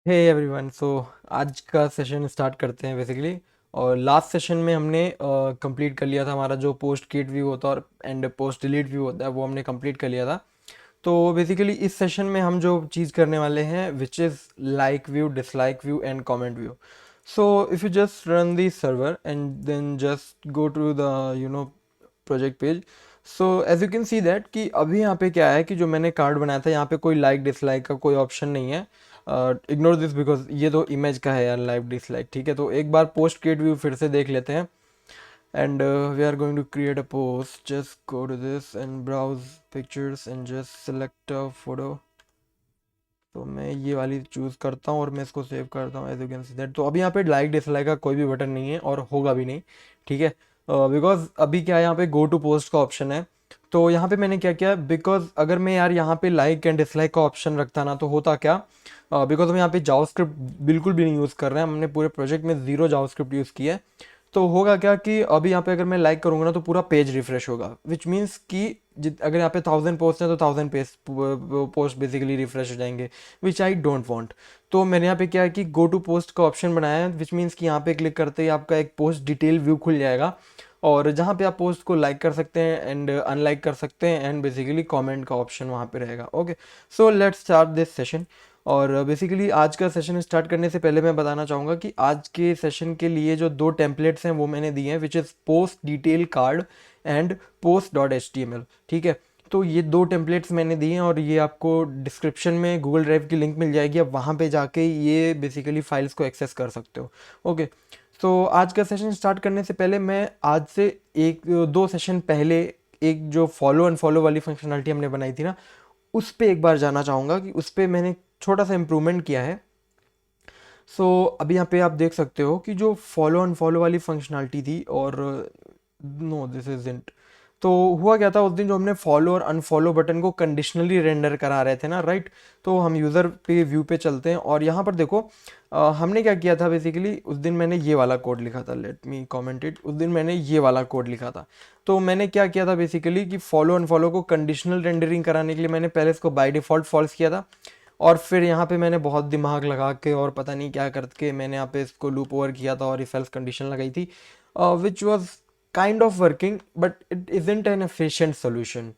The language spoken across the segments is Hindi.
Hey everyone. आज का सेशन स्टार्ट करते हैं बेसिकली। और लास्ट सेशन में हमने कंप्लीट कर लिया था हमारा जो पोस्ट क्रिएट व्यू होता है और एंड पोस्ट डिलीट व्यू होता है, वो हमने कंप्लीट कर लिया था। तो बेसिकली इस सेशन में हम जो चीज़ करने वाले हैं which is like view, dislike view and comment view. So if you just run the server and then just go to the project page. So as you can see that कि अभी यहाँ पे क्या है कि जो मैंने कार्ड बनाया था यहाँ पे कोई लाइक डिसलाइक का कोई ऑप्शन नहीं है। इग्नोर दिस बिकॉज ये तो इमेज का है यार, लाइक डिसलाइक। ठीक है, तो एक बार पोस्ट क्रिएट व्यू फिर से देख लेते हैं। And we are going to create a post. Just go to this and browse pictures and just select a photo. तो मैं ये वाली चूज़ करता हूँ और मैं इसको सेव करता हूँ as you can see that. तो अभी यहाँ पे लाइक डिसलाइक का कोई भी बटन नहीं है और होगा भी नहीं। ठीक है, बिकॉज अभी क्या है, यहाँ पे गो टू पोस्ट का ऑप्शन है। तो यहाँ पे मैंने क्या किया, बिकॉज अगर मैं यार यहाँ पे लाइक एंड डिसलाइक का ऑप्शन रखता ना तो होता क्या, बिकॉज हम यहाँ पे जावास्क्रिप्ट बिल्कुल भी नहीं यूज़ कर रहे हैं, हमने पूरे प्रोजेक्ट में ज़ीरो जावास्क्रिप्ट यूज़ किया है। तो होगा क्या कि अभी यहाँ पे अगर मैं लाइक करूँगा ना तो पूरा पेज रिफ्रेश होगा, विच मीन्स कि अगर यहाँ पे 1000 पोस्ट है तो 1000 पेज पोस्ट बेसिकली रिफ्रेश हो जाएंगे, विच आई डोंट वांट। तो मैंने यहाँ पे क्या है कि गो टू पोस्ट का ऑप्शन बनाया है, विच मीन्स कि यहाँ पे क्लिक करते ही आपका एक पोस्ट डिटेल व्यू खुल जाएगा और जहाँ पे आप पोस्ट को लाइक कर सकते हैं एंड अनलाइक कर सकते हैं एंड बेसिकली कमेंट का ऑप्शन वहाँ पे रहेगा। Okay, so let's start this session. और बेसिकली आज का सेशन स्टार्ट करने से पहले मैं बताना चाहूँगा कि आज के सेशन के लिए जो दो टेम्पलेट्स हैं वो मैंने दिए हैं, which is post detail card and post dot H T M L. ठीक है, तो ये दो टेम्पलेट्स मैंने दिए हैं और ये आपको डिस्क्रिप्शन में गूगल ड्राइव की लिंक मिल जाएगी, आप वहाँ पे जाके ये बेसिकली फाइल्स को एक्सेस कर सकते हो। ओके, तो आज का सेशन स्टार्ट करने से पहले मैं आज से एक दो सेशन पहले एक जो फॉलो अनफॉलो वाली फंक्शनलिटी हमने बनाई थी ना, उस पे एक बार जाना चाहूँगा कि उस पे मैंने छोटा सा इम्प्रूवमेंट किया है। अभी यहाँ पे आप देख सकते हो कि जो फॉलो अनफॉलो वाली फंक्शनलिटी थी, और नो दिस इजंट। तो हुआ क्या था उस दिन, जो हमने फॉलो और अनफॉलो बटन को कंडीशनली रेंडर करा रहे थे ना, राइट। तो हम यूज़र पे व्यू पे चलते हैं और यहाँ पर देखो हमने क्या किया था बेसिकली, उस दिन मैंने ये वाला कोड लिखा था, लेट मी कॉमेंट इट। उस दिन मैंने ये वाला कोड लिखा था। तो मैंने क्या किया था बेसिकली कि फॉलो अनफॉलो को कंडीशनल रेंडरिंग कराने के लिए मैंने पहले इसको बाय डिफ़ॉल्ट फॉल्स किया था, और फिर यहाँ पे मैंने बहुत दिमाग लगा के और पता नहीं क्या करके मैंने यहाँ पे इसको लूप ओवर किया था और इफ एल्स कंडीशन लगाई थी, which was kind of working but it isn't an efficient solution.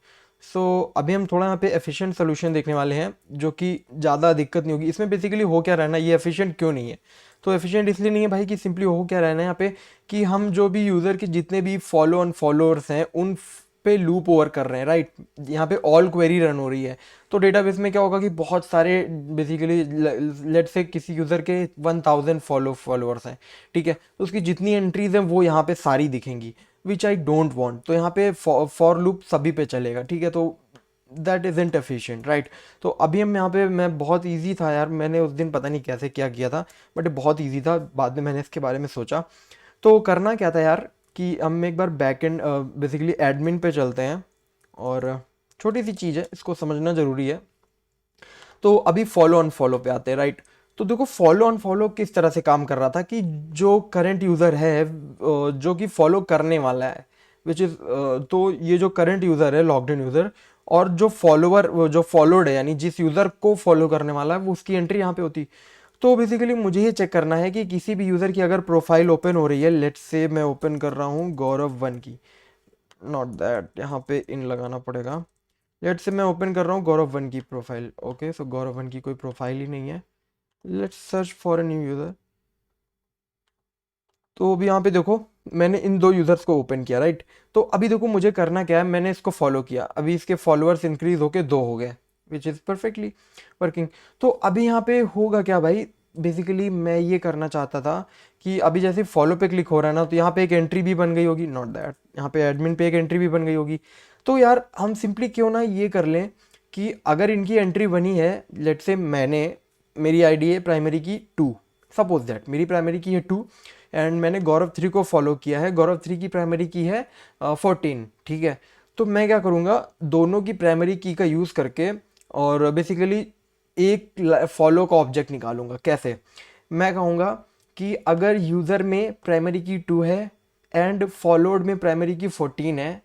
So अभी हम थोड़ा यहाँ पे एफिशिएंट सोल्यूशन देखने वाले हैं जो कि ज़्यादा दिक्कत नहीं होगी। इसमें बेसिकली हो क्या रहना, ये एफिशिएंट क्यों नहीं है, तो एफिशिएंट इसलिए नहीं है भाई कि सिंपली हो क्या रहना है यहाँ पे कि हम जो भी यूज़र के जितने भी फॉलो एंड फॉलोअर्स हैं उन पे लूप ओवर कर रहे हैं, राइट। यहाँ पे ऑल क्वेरी रन हो रही है। तो डेटाबेस में क्या होगा कि बहुत सारे बेसिकली लेट से किसी यूज़र के 1000 फॉलोअर्स हैं, ठीक है, तो उसकी जितनी एंट्रीज हैं वो यहाँ पे सारी दिखेंगी, विच आई डोंट वांट। तो यहाँ पे फॉर लूप सभी पे चलेगा, ठीक है, तो दैट इज़ंट एफिशिएंट, राइट। तो अभी हम यहाँ पे, मैं बहुत ईजी था यार, मैंने उस दिन पता नहीं कैसे क्या किया था, बट बहुत ईजी था, बाद में मैंने इसके बारे में सोचा। तो करना क्या था यार कि हम एक बार बैक एंड बेसिकली एडमिन पे चलते हैं, और छोटी सी चीज़ है, इसको समझना ज़रूरी है। तो अभी फॉलो अनफॉलो पे आते हैं, राइट। तो देखो फॉलो अनफॉलो किस तरह से काम कर रहा था कि जो करंट यूज़र है जो कि फॉलो करने वाला है, विच इज़, तो ये जो करंट यूज़र है लॉग्ड इन यूज़र, और जो फॉलोवर जो फॉलोड है यानी जिस यूज़र को फॉलो करने वाला है वो उसकी एंट्री यहाँ पे होती। तो बेसिकली मुझे ये चेक करना है कि किसी भी यूज़र की अगर प्रोफाइल ओपन हो रही है, लेट्स से मैं ओपन कर रहा हूँ गौरव वन की, नॉट दैट, यहाँ पे इन लगाना पड़ेगा। लेट्स से मैं ओपन कर रहा हूँ गौरव वन की प्रोफाइल। ओके, सो गौरव वन की कोई प्रोफाइल ही नहीं है। Let's search for a new user. तो अभी यहाँ पे देखो मैंने इन दो यूज़र्स को ओपन किया, राइट। तो अभी देखो मुझे करना क्या है, मैंने इसको फॉलो किया, अभी इसके फॉलोअर्स इंक्रीज होके 2 हो गए, विच इज़ परफेक्टली वर्किंग। तो अभी यहाँ पे होगा क्या भाई, बेसिकली मैं ये करना चाहता था कि अभी जैसे फॉलो पे क्लिक हो रहा है ना, तो यहाँ पे एक एंट्री भी बन गई होगी, नॉट दैट, यहाँ पे एडमिन पे एक एंट्री भी बन गई होगी। तो यार हम सिंपली क्यों ना ये कर लें कि अगर इनकी एंट्री बनी है, लेट से मैंने, मेरी आईडी है प्राइमरी की 2, सपोज दैट मेरी प्राइमरी की है 2 एंड मैंने गौरव 3 को फॉलो किया है, गौरव 3 की प्राइमरी की है 14, ठीक है। तो मैं क्या करूँगा, दोनों की प्राइमरी की का यूज़ करके और बेसिकली एक फॉलो का ऑब्जेक्ट निकालूंगा। कैसे, मैं कहूँगा कि अगर यूज़र में प्राइमरी की 2 है एंड फॉलोड में प्राइमरी की 14 है,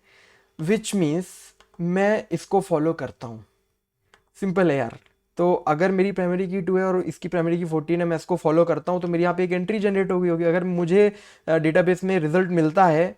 विच मीन्स मैं इसको फॉलो करता हूँ। सिंपल है यार, तो अगर मेरी प्राइमरी की 2 है और इसकी प्राइमरी की 14 है, मैं इसको फॉलो करता हूँ, तो मेरी यहाँ पे एक एंट्री जनरेट होगी। अगर मुझे डेटाबेस में रिजल्ट मिलता है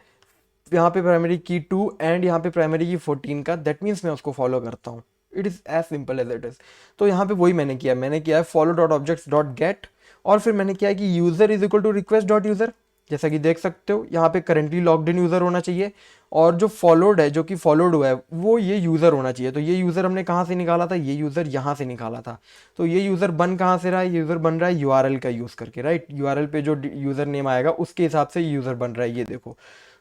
यहाँ पे प्राइमरी की 2 एंड यहाँ पे प्राइमरी की 14 का, दैट मीन्स मैं उसको फॉलो करता हूँ। It is as simple as it is. तो यहाँ पे वही मैंने किया है follow dot objects dot get, और फिर मैंने किया है कि user is equal to request dot user. जैसा कि देख सकते हो यहाँ पे करेंटली लॉग्ड इन यूज़र होना चाहिए, और जो फॉलोड है, जो कि फॉलोड हुआ है, वो ये यूज़र होना चाहिए। तो ये यूज़र हमने कहाँ से निकाला था, ये यूज़र यहाँ से निकाला था। तो ये यूज़र बन कहाँ से रहा है, यूज़र बन रहा है यूआरएल का यूज़ करके, राइट। यूआरएल पे जो यूज़र नेम आएगा उसके हिसाब से यूज़र बन रहा है, ये देखो।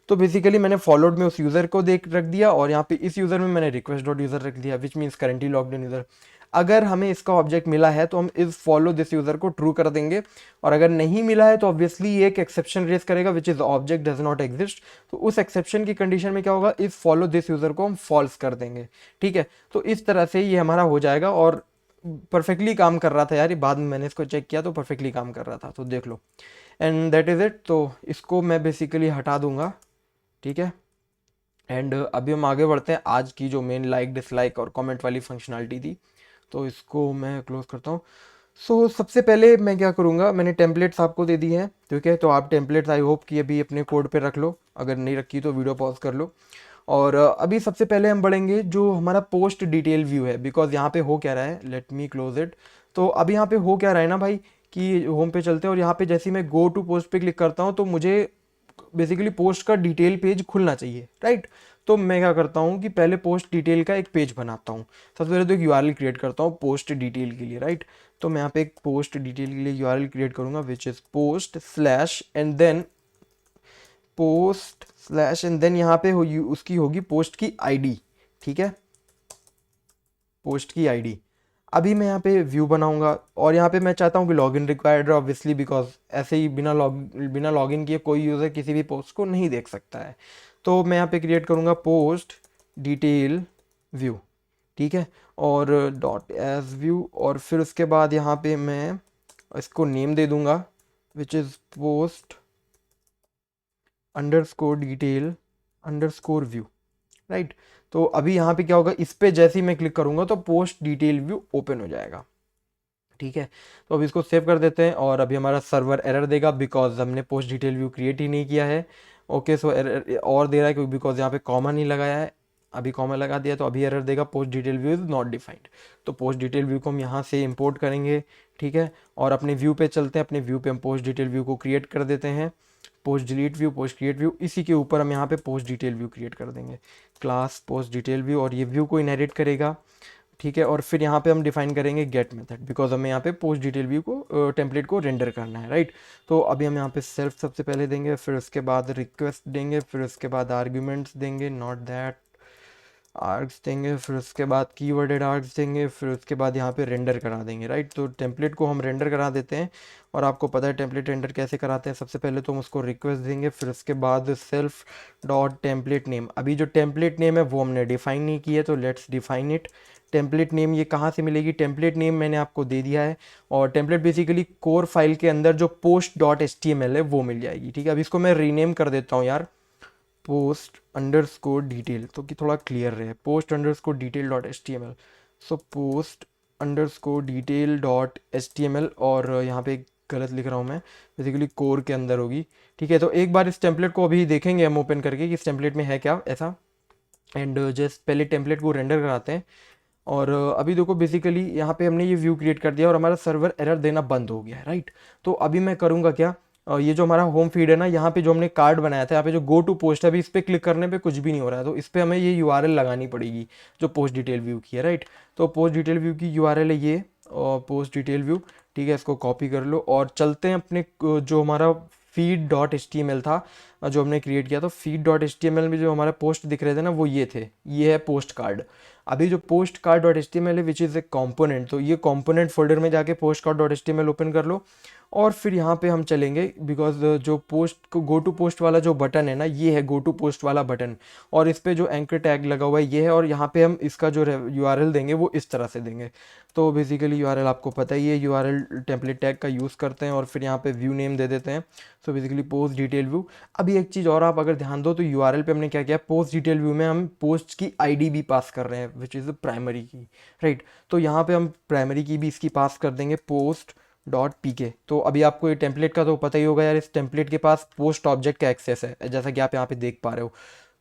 तो बेसिकली मैंने फॉलोड में उस यूज़र को देख रख दिया, और यहाँ पे इस यूज़र में मैंने रिक्वेस्ट डॉट यूज़र रख दिया, which means currently logged in user. अगर हमें इसका ऑब्जेक्ट मिला है तो हम इस फॉलो दिस यूज़र को ट्रू कर देंगे, और अगर नहीं मिला है तो ऑब्वियसली एक एक्सेप्शन रेज करेगा, which is object does not exist. तो उस एक्सेप्शन की कंडीशन में क्या होगा, इस फॉलो दिस यूज़र को हम फॉल्स कर देंगे, ठीक है। तो इस तरह से ये हमारा हो जाएगा, और परफेक्टली काम कर रहा था यार, ये बाद में मैंने इसको चेक किया तो परफेक्टली काम कर रहा था, तो देख लो। And that is it. तो इसको मैं बेसिकली हटा दूंगा, ठीक है। एंड अभी हम आगे बढ़ते हैं आज की जो मेन लाइक डिसलाइक और कमेंट वाली फंक्शनलिटी थी, तो इसको मैं क्लोज करता हूँ। सो सबसे पहले मैं क्या करूँगा, मैंने टेम्पलेट्स आपको दे दी हैं, ठीक है। तो आप टेम्पलेट्स आई होप कि अभी अपने कोड पे रख लो, अगर नहीं रखी तो वीडियो पॉज कर लो। और अभी सबसे पहले हम बढ़ेंगे जो हमारा पोस्ट डिटेल व्यू है, बिकॉज यहाँ पे हो क्या रहा है, लेट मी क्लोज इट। तो अभी यहाँ पे हो क्या रहा है ना भाई, कि होम पे चलते हैं, और यहाँ पे जैसे ही मैं गो टू पोस्ट पे क्लिक करता हूँ तो मुझे बेसिकली पोस्ट का डिटेल पेज खुलना चाहिए, राइट। तो मैं क्या करता हूँ कि पहले पोस्ट डिटेल का एक पेज बनाता हूँ। सबसे पहले तो एक यूआरएल क्रिएट करता हूँ पोस्ट डिटेल के लिए, राइट। तो मैं यहाँ पे एक पोस्ट डिटेल के लिए यूआरएल क्रिएट करूँगा, which is post slash and then post slash and then यहाँ पे उसकी होगी पोस्ट की आईडी, ठीक है, पोस्ट की आईडी। अभी मैं यहाँ पे व्यू बनाऊंगा, और यहाँ पे मैं चाहता हूँ कि लॉगिन रिक्वायर्ड है ऑब्वियसली, बिकॉज ऐसे ही बिना लॉगिन किए कोई यूज़र किसी भी पोस्ट को नहीं देख सकता है। तो मैं यहाँ पे क्रिएट करूँगा पोस्ट डिटेल व्यू, ठीक है, और डॉट एज व्यू, और फिर उसके बाद यहाँ पे मैं इसको नेम दे दूँगा, विच is post underscore detail underscore view, right. तो अभी यहाँ पे क्या होगा, इस पे जैसे ही मैं क्लिक करूँगा तो पोस्ट डिटेल व्यू ओपन हो जाएगा, ठीक है। तो अब इसको सेव कर देते हैं, और अभी हमारा सर्वर एरर देगा बिकॉज हमने पोस्ट डिटेल व्यू क्रिएट ही नहीं किया है। ओके, सो एरर और दे रहा है क्योंकि बिकॉज यहाँ पे कॉमा नहीं लगाया है। अभी कॉमा लगा दिया तो अभी एरर देगा, post detail view is not defined. तो पोस्ट डिटेल व्यू को हम यहाँ से इंपोर्ट करेंगे, ठीक है। और अपने व्यू पे चलते हैं, अपने व्यू पे हम पोस्ट डिटेल व्यू को क्रिएट कर देते हैं, post delete view post create view, इसी के ऊपर हम यहाँ पे पोस्ट डिटेल व्यू क्रिएट कर देंगे, क्लास पोस्ट डिटेल व्यू, और ये व्यू को इनहेरिट करेगा, ठीक है। और फिर यहाँ पे हम डिफाइन करेंगे गेट मेथड, बिकॉज हमें यहाँ पे पोस्ट डिटेल व्यू को टेम्पलेट को रेंडर करना है, राइट। तो अभी हम यहाँ पे सेल्फ सबसे पहले देंगे, फिर उसके बाद रिक्वेस्ट देंगे, फिर उसके बाद आर्ग्यूमेंट्स देंगे, नॉट दैट, आर्ग्स देंगे, फिर उसके बाद कीवर्डेड आर्ग्स देंगे, फिर उसके बाद यहाँ पे रेंडर करा देंगे, राइट। तो टेम्पलेट को हम रेंडर करा देते हैं, और आपको पता है टेम्पलेट रेंडर कैसे कराते हैं। सबसे पहले तो हम उसको रिक्वेस्ट देंगे, फिर उसके बाद सेल्फ डॉट टेम्पलेट नेम। अभी जो टेम्पलेट नेम है वो हमने डिफाइन नहीं की है, तो let's define it. Template name ये कहाँ से मिलेगी, टेम्पलेट नेम मैंने आपको दे दिया है, और टेम्पलेट बेसिकली कोर फाइल के अंदर जो पोस्ट डॉट HTML है वो मिल जाएगी, ठीक है। अभी इसको मैं रीनेम कर देता हूँ यार, पोस्ट अंडरस्कोर डिटेल, तो कि थोड़ा क्लियर रहे, post underscore detail dot HTML। So post underscore detail dot HTML, और यहाँ पे गलत लिख रहा हूँ मैं, बेसिकली कोर के अंदर होगी, ठीक है। तो एक बार इस टेम्पलेट को अभी देखेंगे हम ओपन करके कि इस टेम्पलेट में है क्या ऐसा, एंड जस्ट पहले टेम्पलेट को रेंडर कराते हैं। और अभी देखो बेसिकली यहाँ पे हमने ये व्यू क्रिएट कर दिया और हमारा सर्वर एरर देना बंद हो गया है, राइट। तो अभी मैं करूँगा क्या, ये जो हमारा होम फीड है ना, यहाँ पे जो हमने कार्ड बनाया था, यहाँ पे जो गो टू पोस्ट है, अभी इस पर क्लिक करने पे कुछ भी नहीं हो रहा है, तो इस पर हमें ये यूआरएल लगानी पड़ेगी जो पोस्ट डिटेल व्यू की है, राइट। तो पोस्ट डिटेल व्यू की यूआरएल है ये, और पोस्ट डिटेल व्यू, ठीक है। इसको कॉपी कर लो और चलते हैं अपने जो हमारा फीड डॉट HTML था जो हमने क्रिएट किया, तो फीड डॉट HTML में जो हमारा पोस्ट दिख रहे थे ना वो ये थे, ये है पोस्ट कार्ड। अभी जो पोस्ट कार्ड डॉट HTML है विच इज़ ए कॉम्पोनेंट, तो ये कॉम्पोनेंट फोल्डर में जाके post card dot HTML open कर लो, और फिर यहाँ पे हम चलेंगे, बिकॉज जो पोस्ट को गो टू पोस्ट वाला जो बटन है ना, ये है गो टू पोस्ट वाला बटन, और इस पे जो एंकर टैग लगा हुआ है ये है, और यहाँ पे हम इसका जो URL देंगे वो इस तरह से देंगे। तो बेसिकली URL आपको पता ही है, URL टेम्पलेट टैग का यूज़ करते हैं, और फिर यहाँ पे व्यू नेम दे देते हैं, so basically post detail view. अभी एक चीज़ और आप अगर ध्यान दो तो URL पे हमने क्या किया, पोस्ट डिटेल व्यू में हम पोस्ट की ID भी पास कर रहे हैं, विच इज़ प्राइमरी की, राइट। तो यहाँ पे हम प्राइमरी की भी इसकी पास कर देंगे पोस्ट डॉट पी के। तो अभी आपको ये टेम्पलेट का तो पता ही होगा यार, इस टेम्पलेट के पास पोस्ट ऑब्जेक्ट का एक्सेस है, जैसा कि आप यहाँ पे देख पा रहे हो।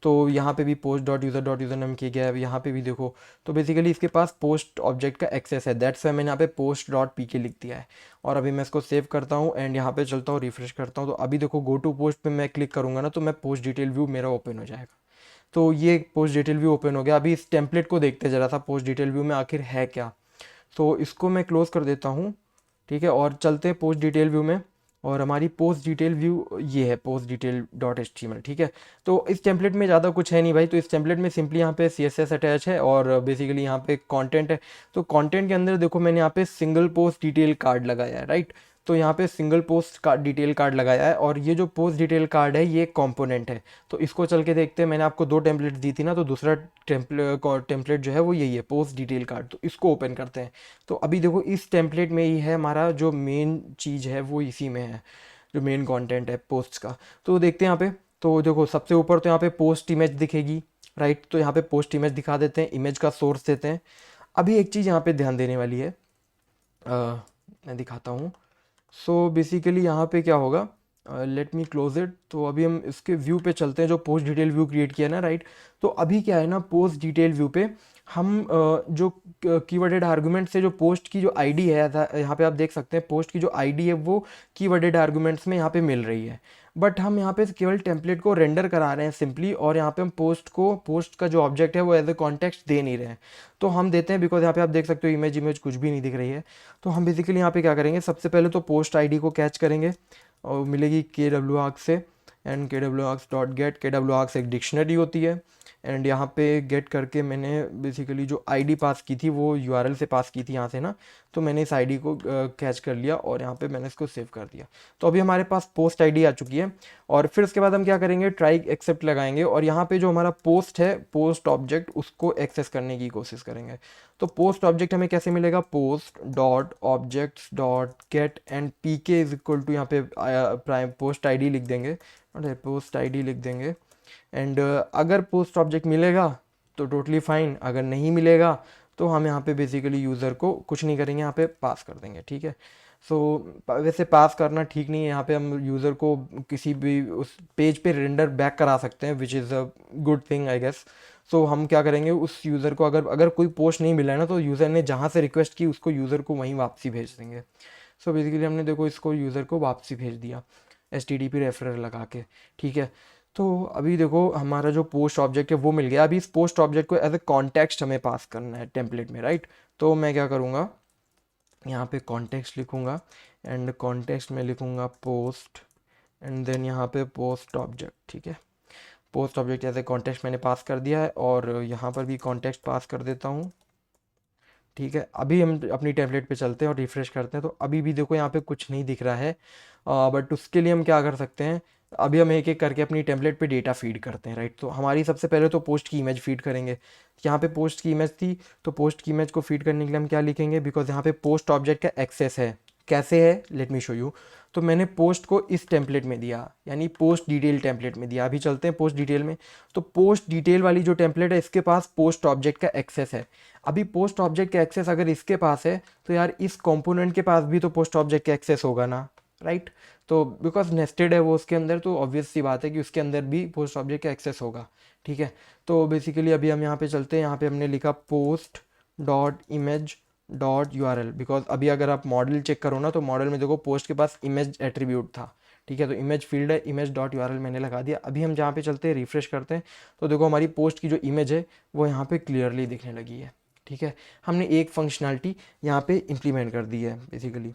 तो यहाँ पे भी पोस्ट डॉट यूज़र नेम किया गया है, यहाँ पे भी देखो। तो बेसिकली इसके पास पोस्ट ऑब्जेक्ट का एक्सेस है, दैट्स वाई मैंने यहाँ पे पोस्ट डॉट पी के लिख दिया है। और अभी मैं इसको सेव करता हूँ एंड यहाँ पे चलता हूँ, रिफ्रेश करता हूँ। तो अभी देखो गो टू पोस्ट पे मैं क्लिक करूँगा ना, तो मैं पोस्ट डिटेल व्यू मेरा ओपन हो जाएगा। तो ये पोस्ट डिटेल व्यू ओपन हो गया। अभी इस टेम्पलेट को देखते हैं जरा सा, पोस्ट डिटेल व्यू में आखिर है क्या। तो इसको मैं क्लोज कर देता हूँ, ठीक है, और चलते हैं पोस्ट डिटेल व्यू में। और हमारी पोस्ट डिटेल व्यू ये है, पोस्ट डिटेल डॉट HTML, ठीक है। तो इस टेम्पलेट में ज़्यादा कुछ है नहीं भाई। तो इस टेम्पलेट में सिंपली यहाँ पे CSS अटैच है और बेसिकली यहाँ पे कंटेंट है। तो कंटेंट के अंदर देखो मैंने यहाँ पे सिंगल पोस्ट डिटेल कार्ड लगाया है, राइट। तो यहाँ पे single post card detail card लगाया है, और ये जो पोस्ट डिटेल कार्ड है ये कंपोनेंट है। तो इसको चल के देखते हैं। मैंने आपको 2 टेम्पलेट दी थी ना, तो दूसरा टेम्पलेट जो है वो यही है, पोस्ट डिटेल कार्ड। तो इसको ओपन करते हैं। तो अभी देखो इस टेम्पलेट में ही है हमारा जो मेन चीज़ है, वो इसी में है, जो मेन कंटेंट है पोस्ट का। तो देखते हैं यहाँ पे। तो देखो सबसे ऊपर तो यहाँ पे पोस्ट इमेज दिखेगी, राइट। तो यहाँ पे पोस्ट इमेज दिखा देते हैं, इमेज का सोर्स देते हैं। अभी एक चीज़ यहाँ पे ध्यान देने वाली है, मैं दिखाता हूँ। सो बेसिकली यहाँ पे क्या होगा, लेट मी क्लोज इट। तो अभी हम इसके व्यू पे चलते हैं, जो पोस्ट डिटेल व्यू क्रिएट किया है ना, राइट। तो अभी क्या है ना, पोस्ट डिटेल व्यू पे हम जो कीवर्डेड आर्गुमेंट से जो पोस्ट की जो आईडी है, यहाँ पे आप देख सकते हैं पोस्ट की जो आईडी है वो कीवर्डेड आर्गुमेंट्स में यहाँ पे मिल रही है। बट हम यहाँ पे केवल टेम्पलेट को रेंडर करा रहे हैं सिंपली, और यहाँ पे हम पोस्ट का जो ऑब्जेक्ट है वो एज ए कॉन्टेक्स्ट दे नहीं रहे हैं। तो हम देते हैं, बिकॉज यहाँ पे आप देख सकते हो इमेज कुछ भी नहीं दिख रही है। तो हम बेसिकली यहाँ पे क्या करेंगे, सबसे पहले तो पोस्ट आईडी को कैच करेंगे और मिलेगी KWArgs से, एंड KWArgs.get। KWArgs एक डिक्शनरी होती है, एंड यहाँ पे गेट करके मैंने बेसिकली जो आईडी पास की थी वो URL से पास की थी यहाँ से ना। तो मैंने इस आईडी को कैच कर लिया और यहाँ पे मैंने इसको सेव कर दिया। तो अभी हमारे पास पोस्ट आईडी आ चुकी है। और फिर उसके बाद हम क्या करेंगे, ट्राई एक्सेप्ट लगाएंगे, और यहाँ पे जो हमारा पोस्ट है, पोस्ट ऑब्जेक्ट, उसको एक्सेस करने की कोशिश करेंगे। तो पोस्ट ऑब्जेक्ट हमें कैसे मिलेगा, post dot objects dot get and PK is equal to यहाँ पे प्राइम पोस्ट आईडी लिख देंगे, पोस्ट आईडी लिख देंगे। एंड अगर पोस्ट ऑब्जेक्ट मिलेगा तो टोटली फाइन, अगर नहीं मिलेगा तो हम यहाँ पे बेसिकली यूज़र को कुछ नहीं करेंगे, यहाँ पे पास कर देंगे, ठीक है। सो वैसे पास करना ठीक नहीं है, यहाँ पे हम यूज़र को किसी भी उस पेज पे रेंडर बैक करा सकते हैं, which is a good thing I guess. So हम क्या करेंगे, उस यूज़र को अगर कोई पोस्ट नहीं मिला है ना, तो यूज़र ने जहाँ से रिक्वेस्ट की उसको यूज़र को वहीं वापसी भेज देंगे। सो बेसिकली हमने देखो इसको यूज़र को वापसी भेज दिया HTTP रेफरर लगा के, ठीक है। तो अभी देखो हमारा जो पोस्ट ऑब्जेक्ट है वो मिल गया। अभी इस पोस्ट ऑब्जेक्ट को एज ए कॉन्टेक्स्ट हमें पास करना है टेम्पलेट में, राइट। तो मैं क्या करूँगा, यहाँ पे कॉन्टेक्स्ट लिखूँगा, एंड कॉन्टेक्स्ट में लिखूँगा पोस्ट, एंड देन यहाँ पे पोस्ट ऑब्जेक्ट, ठीक है। Post object as a context मैंने पास कर दिया है, और यहाँ पर भी कॉन्टेक्स्ट पास कर देता हूँ, ठीक है। अभी हम अपनी टेम्पलेट पे चलते हैं और रिफ्रेश करते हैं। तो अभी भी देखो यहाँ पे कुछ नहीं दिख रहा है, बट उसके लिए हम क्या कर सकते हैं, अभी हम एक एक करके अपनी टेम्पलेट पे डेटा फीड करते हैं, राइट। तो हमारी सबसे पहले तो पोस्ट की इमेज फीड करेंगे। यहाँ पे पोस्ट की इमेज थी, तो पोस्ट की इमेज को फीड करने के लिए हम क्या लिखेंगे, बिकॉज यहाँ पे पोस्ट ऑब्जेक्ट का एक्सेस है। कैसे है, लेट मी शो यू। तो मैंने पोस्ट को इस टेम्पलेट में दिया, यानी पोस्ट डिटेल टेम्पलेट में दिया। अभी चलते हैं पोस्ट डिटेल में। तो पोस्ट डिटेल वाली जो टेम्पलेट है, इसके पास पोस्ट ऑब्जेक्ट का एक्सेस है। अभी पोस्ट ऑब्जेक्ट का एक्सेस अगर इसके पास है, तो यार इस कंपोनेंट के पास भी तो पोस्ट ऑब्जेक्ट का एक्सेस होगा ना, राइट। तो बिकॉज नेस्टेड है वो उसके अंदर, तो ऑब्वियस सी बात है कि उसके अंदर भी पोस्ट ऑब्जेक्ट का एक्सेस होगा, ठीक है। तो बेसिकली अभी हम यहाँ पे चलते हैं। यहाँ पे हमने लिखा post dot image dot URL, because अभी अगर आप मॉडल चेक करो ना, तो मॉडल में देखो पोस्ट के पास इमेज एट्रीब्यूट था, ठीक है। तो इमेज फील्ड है, इमेज डॉट URL मैंने लगा दिया। अभी हम जहाँ पे चलते हैं, रिफ्रेश करते हैं, तो देखो हमारी पोस्ट की जो इमेज है वो यहाँ पे क्लियरली दिखने लगी है, ठीक है। हमने एक फंक्शनैलिटी यहाँ पे इम्प्लीमेंट कर दी है बेसिकली।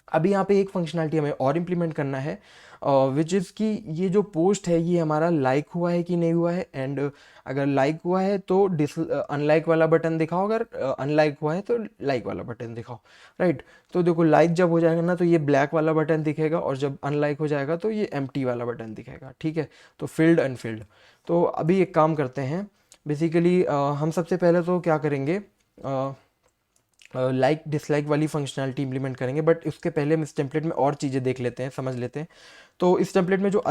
अभी यहाँ पे एक फंक्शनैलिटी हमें और इम्प्लीमेंट करना है, विच इज़ कि ये जो पोस्ट है ये हमारा लाइक हुआ है कि नहीं हुआ है। एंड अगर लाइक हुआ है तो अनलाइक वाला बटन दिखाओ, अगर अनलाइक हुआ है तो लाइक वाला बटन दिखाओ, राइट। तो देखो लाइक जब हो जाएगा ना, तो ये ब्लैक वाला बटन दिखेगा, और जब अनलाइक हो जाएगा तो ये एम्प्टी वाला बटन दिखेगा, ठीक है। तो फिल्ड अनफिल्ड। तो अभी एक काम करते हैं, बेसिकली हम सबसे पहले तो क्या करेंगे, लाइक डिसलाइक वाली फंक्शनैलिटी इंप्लीमेंट करेंगे, बट उसके पहले हम इस टेम्पलेट में और चीज़ें देख लेते हैं, समझ लेते हैं। तो इस टेम्पलेट में जो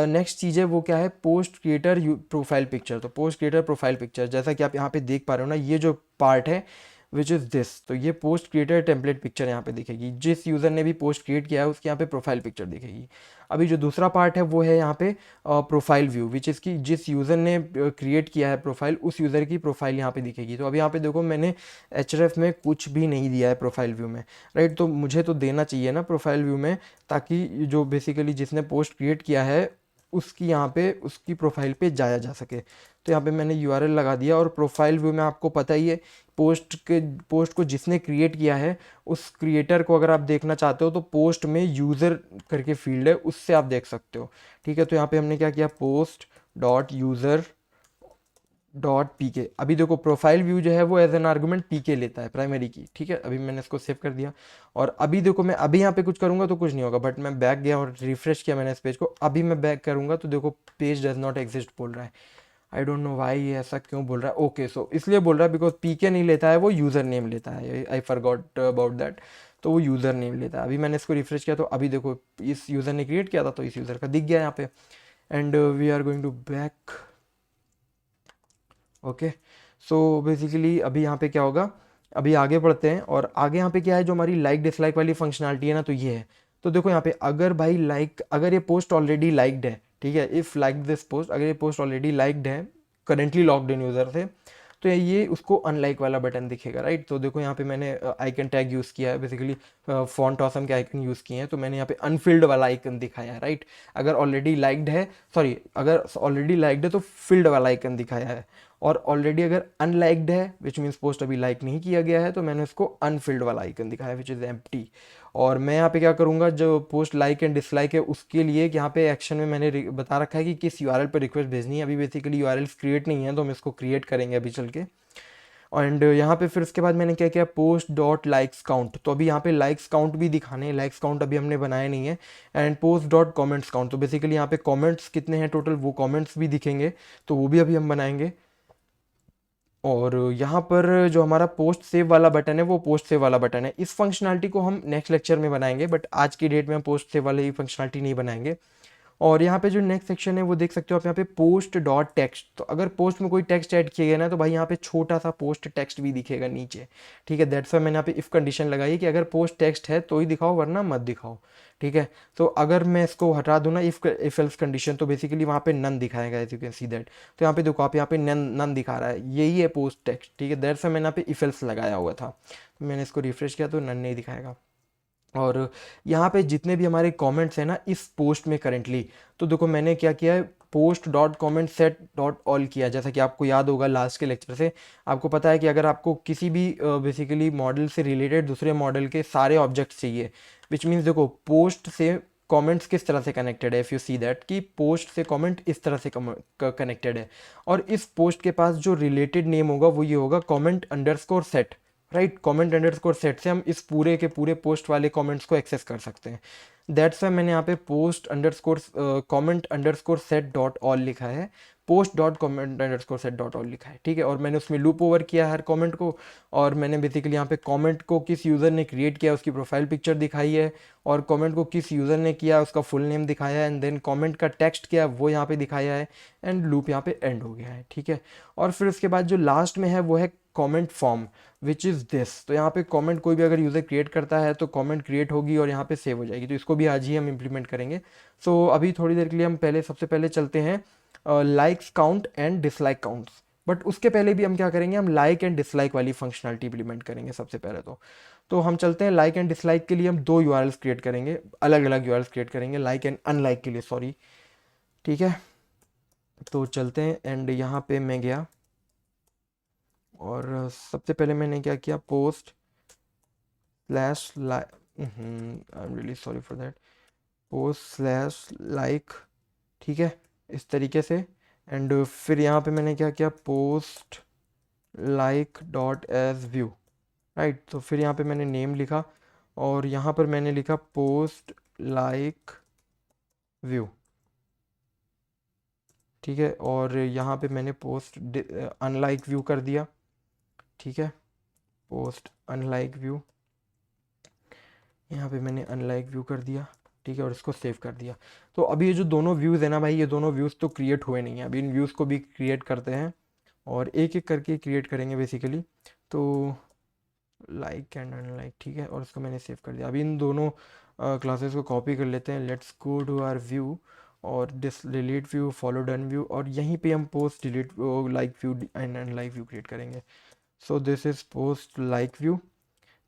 नेक्स्ट चीज़ है वो क्या है, पोस्ट क्रिएटर प्रोफाइल पिक्चर। तो पोस्ट क्रिएटर प्रोफाइल पिक्चर, जैसा कि आप यहाँ पे देख पा रहे हो ना, ये जो पार्ट है विच इज़ दिस, तो ये पोस्ट क्रिएटर टेम्पलेट पिक्चर यहाँ पे दिखेगी। जिस यूज़र ने भी पोस्ट क्रिएट किया है उसके यहाँ पे प्रोफाइल पिक्चर दिखेगी। अभी जो दूसरा पार्ट है वो है यहाँ पे प्रोफाइल व्यू, विच इज़ की जिस यूज़र ने क्रिएट किया है प्रोफाइल, उस यूज़र की प्रोफाइल यहाँ पे दिखेगी। तो अभी यहाँ पे देखो मैंने एचरेफ में कुछ भी नहीं दिया है प्रोफाइल व्यू में, राइट। तो मुझे तो देना चाहिए ना प्रोफाइल व्यू में, ताकि जो बेसिकली जिसने पोस्ट क्रिएट किया है उसकी यहाँ पे उसकी प्रोफाइल पे जाया जा सके। तो यहाँ पे मैंने यूआरएल लगा दिया, और प्रोफाइल व्यू में आपको पता ही है पोस्ट को जिसने क्रिएट किया है उस क्रिएटर को अगर आप देखना चाहते हो तो पोस्ट में यूज़र करके फील्ड है, उससे आप देख सकते हो। ठीक है, तो यहाँ पे हमने क्या किया, post dot user dot P के। अभी देखो प्रोफाइल व्यू जो है वो एज एन आर्गुमेंट पी के लेता है प्राइमरी की। ठीक है, अभी मैंने इसको सेव कर दिया, और अभी देखो मैं अभी यहाँ पे कुछ करूँगा तो कुछ नहीं होगा, बट मैं बैक गया और रिफ्रेश किया मैंने इस पेज को। अभी मैं बैक करूँगा तो देखो पेज डज नॉट एग्जिस्ट बोल रहा है। आई डोंट नो वाई ये ऐसा क्यों बोल रहा है। ओके, सो इसलिए बोल रहा है बिकॉज पी के नहीं लेता है, वो यूज़र नेम लेता है। I forgot about that. तो वो यूज़र नेम लेता है। अभी मैंने इसको रिफ्रेश किया तो अभी देखो इस यूज़र ने क्रिएट किया था तो इस यूज़र का दिख गया यहाँ पे। And we are going to back. Okay, so basically अभी यहाँ पे क्या होगा, अभी आगे बढ़ते हैं, और आगे यहाँ पे क्या है, जो हमारी लाइक डिसलाइक वाली फंक्शनलिटी है ना, तो ये है। तो देखो यहाँ पे अगर भाई अगर ये पोस्ट ऑलरेडी लाइक्ड है, ठीक है, इफ़ लाइक दिस पोस्ट, अगर ये पोस्ट ऑलरेडी लाइक्ड है करेंटली लॉग्ड इन यूज़र से, तो ये उसको अनलाइक वाला बटन दिखेगा, राइट। तो देखो यहाँ पे मैंने आइकन टैग यूज़ किया है, बेसिकली फॉन्ट ऑसम के आइकन यूज़ किए हैं, तो मैंने यहाँ पे अनफिल्ड वाला आइकन दिखाया है, राइट। अगर ऑलरेडी लाइक्ड है, सॉरी, अगर ऑलरेडी लाइक्ड है तो फिल्ड वाला आइकन दिखाया है, और ऑलरेडी अगर अनलाइक्ड है विच मीन्स पोस्ट अभी लाइक नहीं किया गया है, तो मैंने उसको अनफिल्ड वाला आइकन दिखाया विच इज़ एम्प्टी। और मैं यहाँ पे क्या करूँगा, जो पोस्ट लाइक एंड डिसलाइक है उसके लिए यहाँ पे एक्शन में मैंने बता रखा है कि किस यूआरएल पर रिक्वेस्ट भेजनी है। अभी बेसिकली यूआरएल्स क्रिएट नहीं है, तो हम इसको क्रिएट करेंगे अभी चल के। एंड यहाँ पे फिर उसके बाद मैंने क्या किया, पोस्ट डॉट लाइक्स काउंट। तो अभी यहाँ पे लाइक्स काउंट भी दिखाने हैं, लाइक्स काउंट अभी हमने बनाया नहीं है। And post dot comments count, तो बेसिकली यहाँ पे कॉमेंट्स कितने हैं टोटल, वो कॉमेंट्स भी दिखेंगे, तो वो भी अभी हम बनाएंगे। और यहाँ पर जो हमारा पोस्ट सेव वाला बटन है वो पोस्ट सेव वाला बटन है। इस फंक्शनलिटी को हम नेक्स्ट लेक्चर में बनाएंगे, बट आज की डेट में हम पोस्ट सेव वाली फंक्शनलिटी नहीं बनाएंगे। और यहाँ पे जो नेक्स्ट सेक्शन है वो देख सकते हो आप, यहाँ पे पोस्ट डॉट टेक्स्ट। तो अगर पोस्ट में कोई टेक्स्ट ऐड किया गया ना, तो भाई यहाँ पे छोटा सा पोस्ट टेक्स्ट भी दिखेगा नीचे। ठीक है, दैट्स वाई मैंने यहाँ पे इफ कंडीशन लगाई है कि अगर पोस्ट टेक्स्ट है तो ही दिखाओ, वरना मत दिखाओ। ठीक है, तो अगर मैं इसको हटा दूँ ना इफ एल्स कंडीशन, तो बेसिकली वहाँ पे नन दिखाएगा, as you can see that. तो यहाँ पे देखो आप, यहाँ पे नन नन दिखा रहा है, यही है पोस्ट टेक्स्ट। ठीक है, दैट्स वाई मैंने यहाँ पे इफ एल्स लगाया हुआ था। तो मैंने इसको रिफ्रेश किया तो नन नहीं दिखाएगा। और यहाँ पे जितने भी हमारे कमेंट्स हैं ना इस पोस्ट में करेंटली, तो देखो मैंने क्या किया है, post dot comment set dot all किया। जैसा कि आपको याद होगा लास्ट के लेक्चर से, आपको पता है कि अगर आपको किसी भी बेसिकली मॉडल से रिलेटेड दूसरे मॉडल के सारे ऑब्जेक्ट्स चाहिए, विच मीन्स देखो पोस्ट से कमेंट्स किस तरह से कनेक्टेड है, इफ़ यू सी दैट कि पोस्ट से कमेंट इस तरह से कनेक्टेड है, और इस पोस्ट के पास जो रिलेटेड नेम होगा वो ये होगा comment underscore set, right. Comment underscore set से हम इस पूरे के पूरे पोस्ट वाले कमेंट्स को एक्सेस कर सकते हैं। दैट्स वाई मैंने यहाँ पे post underscore comment underscore set dot all लिखा है, post dot comment underscore set dot all लिखा है। ठीक है, और मैंने उसमें लूप ओवर किया हर कमेंट को, और मैंने बेसिकली यहाँ पे कमेंट को किस यूज़र ने क्रिएट किया उसकी प्रोफाइल पिक्चर दिखाई है, और कमेंट को किस यूज़र ने किया उसका फुल नेम दिखाया है, एंड देन कमेंट का टेक्स्ट क्या है वो यहाँ पे दिखाया है, एंड लूप यहाँ पे एंड हो गया है। ठीक है, और फिर उसके बाद जो लास्ट में है वो है comment form which is this. तो यहाँ पे कमेंट कोई भी अगर यूज़र क्रिएट करता है तो कमेंट क्रिएट होगी और यहाँ पे सेव हो जाएगी। तो इसको भी आज ही हम इम्प्लीमेंट करेंगे। सो अभी थोड़ी देर के लिए हम सबसे पहले चलते हैं likes count and dislike counts. But उसके पहले भी हम क्या करेंगे, हम लाइक एंड डिसलाइक वाली फंक्शनलिटी इम्प्लीमेंट करेंगे सबसे पहले। तो हम चलते हैं लाइक एंड डिसलाइक के लिए हम दो यूआरएल्स क्रिएट करेंगे, अलग अलग यूआरएल्स क्रिएट करेंगे लाइक एंड अनलाइक के लिए, सॉरी। ठीक है, तो चलते हैं, एंड यहाँ पे मैं गया, और सबसे पहले मैंने क्या किया, post slash I am really sorry for that, post slash like. ठीक है, इस तरीके से। एंड फिर यहाँ पे मैंने क्या किया, post like dot as view, right. तो फिर यहाँ पे मैंने नेम लिखा, और यहाँ पर मैंने लिखा पोस्ट लाइक व्यू। ठीक है, और यहाँ पे मैंने पोस्ट अनलाइक व्यू कर दिया। ठीक है, पोस्ट अनलाइक व्यू, यहाँ पे मैंने अनलाइक व्यू कर दिया, ठीक है, और इसको सेव कर दिया। तो अभी ये जो दोनों व्यूज़ है ना भाई, ये दोनों व्यूज़ तो क्रिएट हुए नहीं हैं, अभी इन व्यूज़ को भी क्रिएट करते हैं और एक एक करके क्रिएट करेंगे बेसिकली। तो लाइक एंड अनलाइक, ठीक है, और इसको मैंने सेव कर दिया। अभी इन दोनों क्लासेस को कॉपी कर लेते हैं। Let's go to our view और delete view, follow done view, और यहीं पे हम post delete like view and unlike view create करेंगे। So this is post like view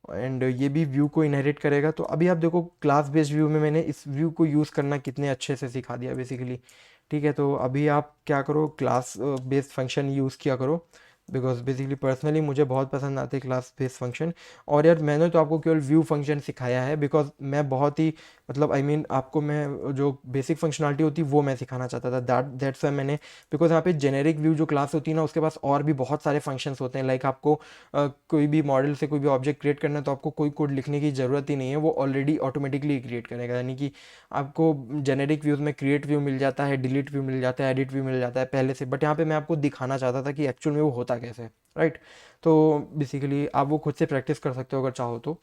and ये भी व्यू को इनहेरिट करेगा। तो अभी आप देखो क्लास बेस्ड व्यू में मैंने इस व्यू को यूज़ करना कितने अच्छे से सिखा दिया बेसिकली, ठीक है। तो अभी आप क्या करो, क्लास बेस्ड फंक्शन यूज़ किया करो, बिकॉज बेसिकली पर्सनली मुझे बहुत पसंद आते हैं क्लास बेस्ड फंक्शन। और यार मैंने तो आपको केवल व्यू फंक्शन सिखाया है बिकॉज मैं बहुत ही मतलब आई मीन आपको मैं जो बेसिक फंक्शनलिटी होती है वो मैं सिखाना चाहता था, दैट्स वाई मैंने, बिकॉज यहाँ पे जेनेरिक व्यू जो क्लास होती है ना उसके पास और भी बहुत सारे फंक्शंस होते हैं। लाइक आपको कोई भी मॉडल से कोई भी ऑब्जेक्ट क्रिएट करना है तो आपको कोई कोड लिखने की ज़रूरत ही नहीं है, वो ऑलरेडी ऑटोमेटिकली क्रिएट करेगा। यानी कि आपको जेनेरिक व्यूज़ में क्रिएट व्यू मिल जाता है, डिलीट व्यू मिल जाता है, एडिट व्यू मिल जाता है पहले से, बट यहाँ पे मैं आपको दिखाना चाहता था कि एक्चुअल में वो होता कैसे, राइट। तो बेसिकली आप वो खुद से प्रैक्टिस कर सकते हो अगर चाहो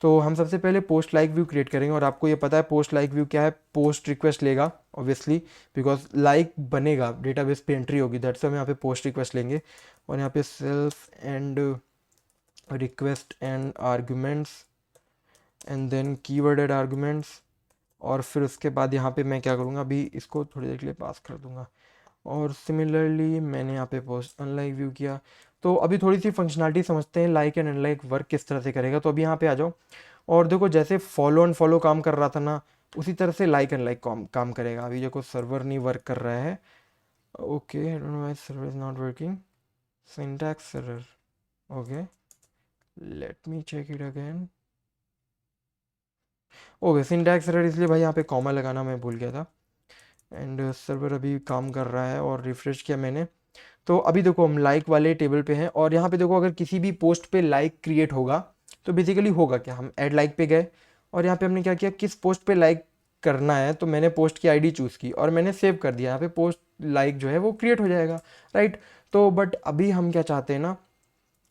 तो हम सबसे पहले पोस्ट लाइक व्यू क्रिएट करेंगे। और आपको ये पता है पोस्ट लाइक व्यू क्या है, पोस्ट रिक्वेस्ट लेगा ऑब्वियसली, बिकॉज लाइक बनेगा डेटाबेस पे एंट्री होगी, दैट्स हम यहाँ पे पोस्ट रिक्वेस्ट लेंगे। और यहाँ पे self and request and arguments and then keyworded arguments, और फिर उसके बाद यहाँ पे मैं क्या करूँगा, अभी इसको थोड़ी देर के लिए पास कर दूँगा। और सिमिलरली मैंने यहाँ पे पोस्ट अनलाइक व्यू किया। तो अभी थोड़ी सी फंक्शनलिटी समझते हैं, लाइक एंड अनलाइक वर्क किस तरह से करेगा। तो अभी यहाँ पे आ जाओ और देखो जैसे फॉलो एंड फॉलो काम कर रहा था ना, उसी तरह से लाइक एंड लाइक काम करेगा। अभी देखो सर्वर नहीं वर्क कर रहा है, okay, I don't know why server is not working, syntax error, okay, let me check it again. Okay, syntax error इसलिए भाई यहाँ पे कॉमा लगाना मैं भूल गया था। एंड सर्वर अभी काम कर रहा है और रिफ्रेश किया मैंने। तो अभी देखो हम लाइक वाले टेबल पे हैं और यहाँ पे देखो अगर किसी भी पोस्ट पे लाइक क्रिएट होगा तो बेसिकली होगा क्या, हम ऐड लाइक पे गए और यहाँ पे हमने क्या किया, किस पोस्ट पे लाइक करना है, तो मैंने पोस्ट की आईडी चूज़ की और मैंने सेव कर दिया। यहाँ पे पोस्ट लाइक जो है वो क्रिएट हो जाएगा, राइट। तो बट अभी हम क्या चाहते हैं ना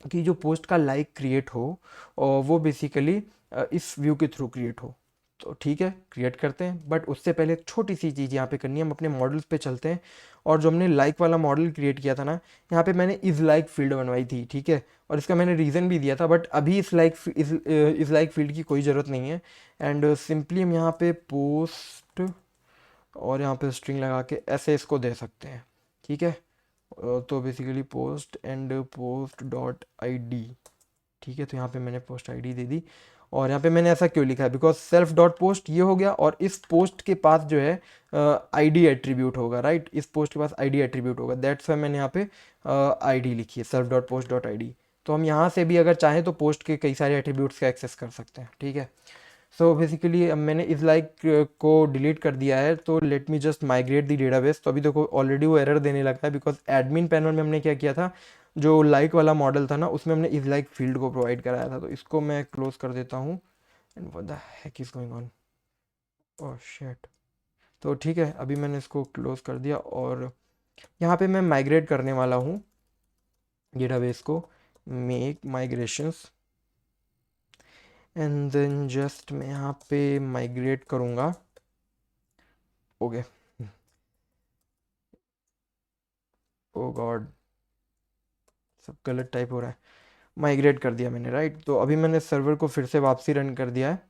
कि जो पोस्ट का लाइक क्रिएट हो और वो बेसिकली इस व्यू के थ्रू क्रिएट हो। तो ठीक है, क्रिएट करते हैं, बट उससे पहले एक छोटी सी चीज़ यहाँ पे करनी है, हम अपने मॉडल्स पे चलते हैं। और जो हमने लाइक वाला मॉडल क्रिएट किया था ना, यहाँ पे मैंने इज़ लाइक फील्ड बनवाई थी, ठीक है, और इसका मैंने रीज़न भी दिया था, बट अभी इस लाइक फील्ड की कोई ज़रूरत नहीं है। एंड सिंपली हम यहाँ पे पोस्ट और यहाँ पे स्ट्रिंग लगा के ऐसे इसको दे सकते हैं, ठीक है। तो basically post and post dot I D, ठीक है। तो यहाँ पे मैंने पोस्ट आईडी दे दी और यहाँ पे मैंने ऐसा क्यों लिखा है, बिकॉज सेल्फ डॉट पोस्ट ये हो गया और इस पोस्ट के पास जो है आईडी एट्रीब्यूट होगा, राइट, इस पोस्ट के पास आईडी एट्रीब्यूट होगा, दैट्स वाई मैंने यहाँ पे आईडी लिखी है, self dot post dot ID. तो हम यहाँ से भी अगर चाहें तो पोस्ट के कई सारे एट्रीब्यूट्स का एक्सेस कर सकते हैं, ठीक है। सो बेसिकली अब मैंने इस लाइक को डिलीट कर दिया है, तो लेट मी जस्ट माइग्रेट दी डेटाबेस। तो अभी देखो ऑलरेडी वो एरर देने लगा है बिकॉज एडमिन पैनल में हमने क्या किया था, जो लाइक वाला मॉडल था ना उसमें हमने इस लाइक फील्ड को प्रोवाइड कराया था। तो इसको मैं क्लोज कर देता हूँ and what the heck is going on, oh shit. तो ठीक है, अभी मैंने इसको क्लोज कर दिया और यहाँ पे मैं माइग्रेट करने वाला हूँ डेटाबेस को, make migrations and then just मैं यहाँ पे माइग्रेट करूँगा, ओके, ओ गॉड सब गलत टाइप हो रहा है। माइग्रेट कर दिया मैंने, राइट। तो अभी मैंने सर्वर को फिर से वापसी रन कर दिया है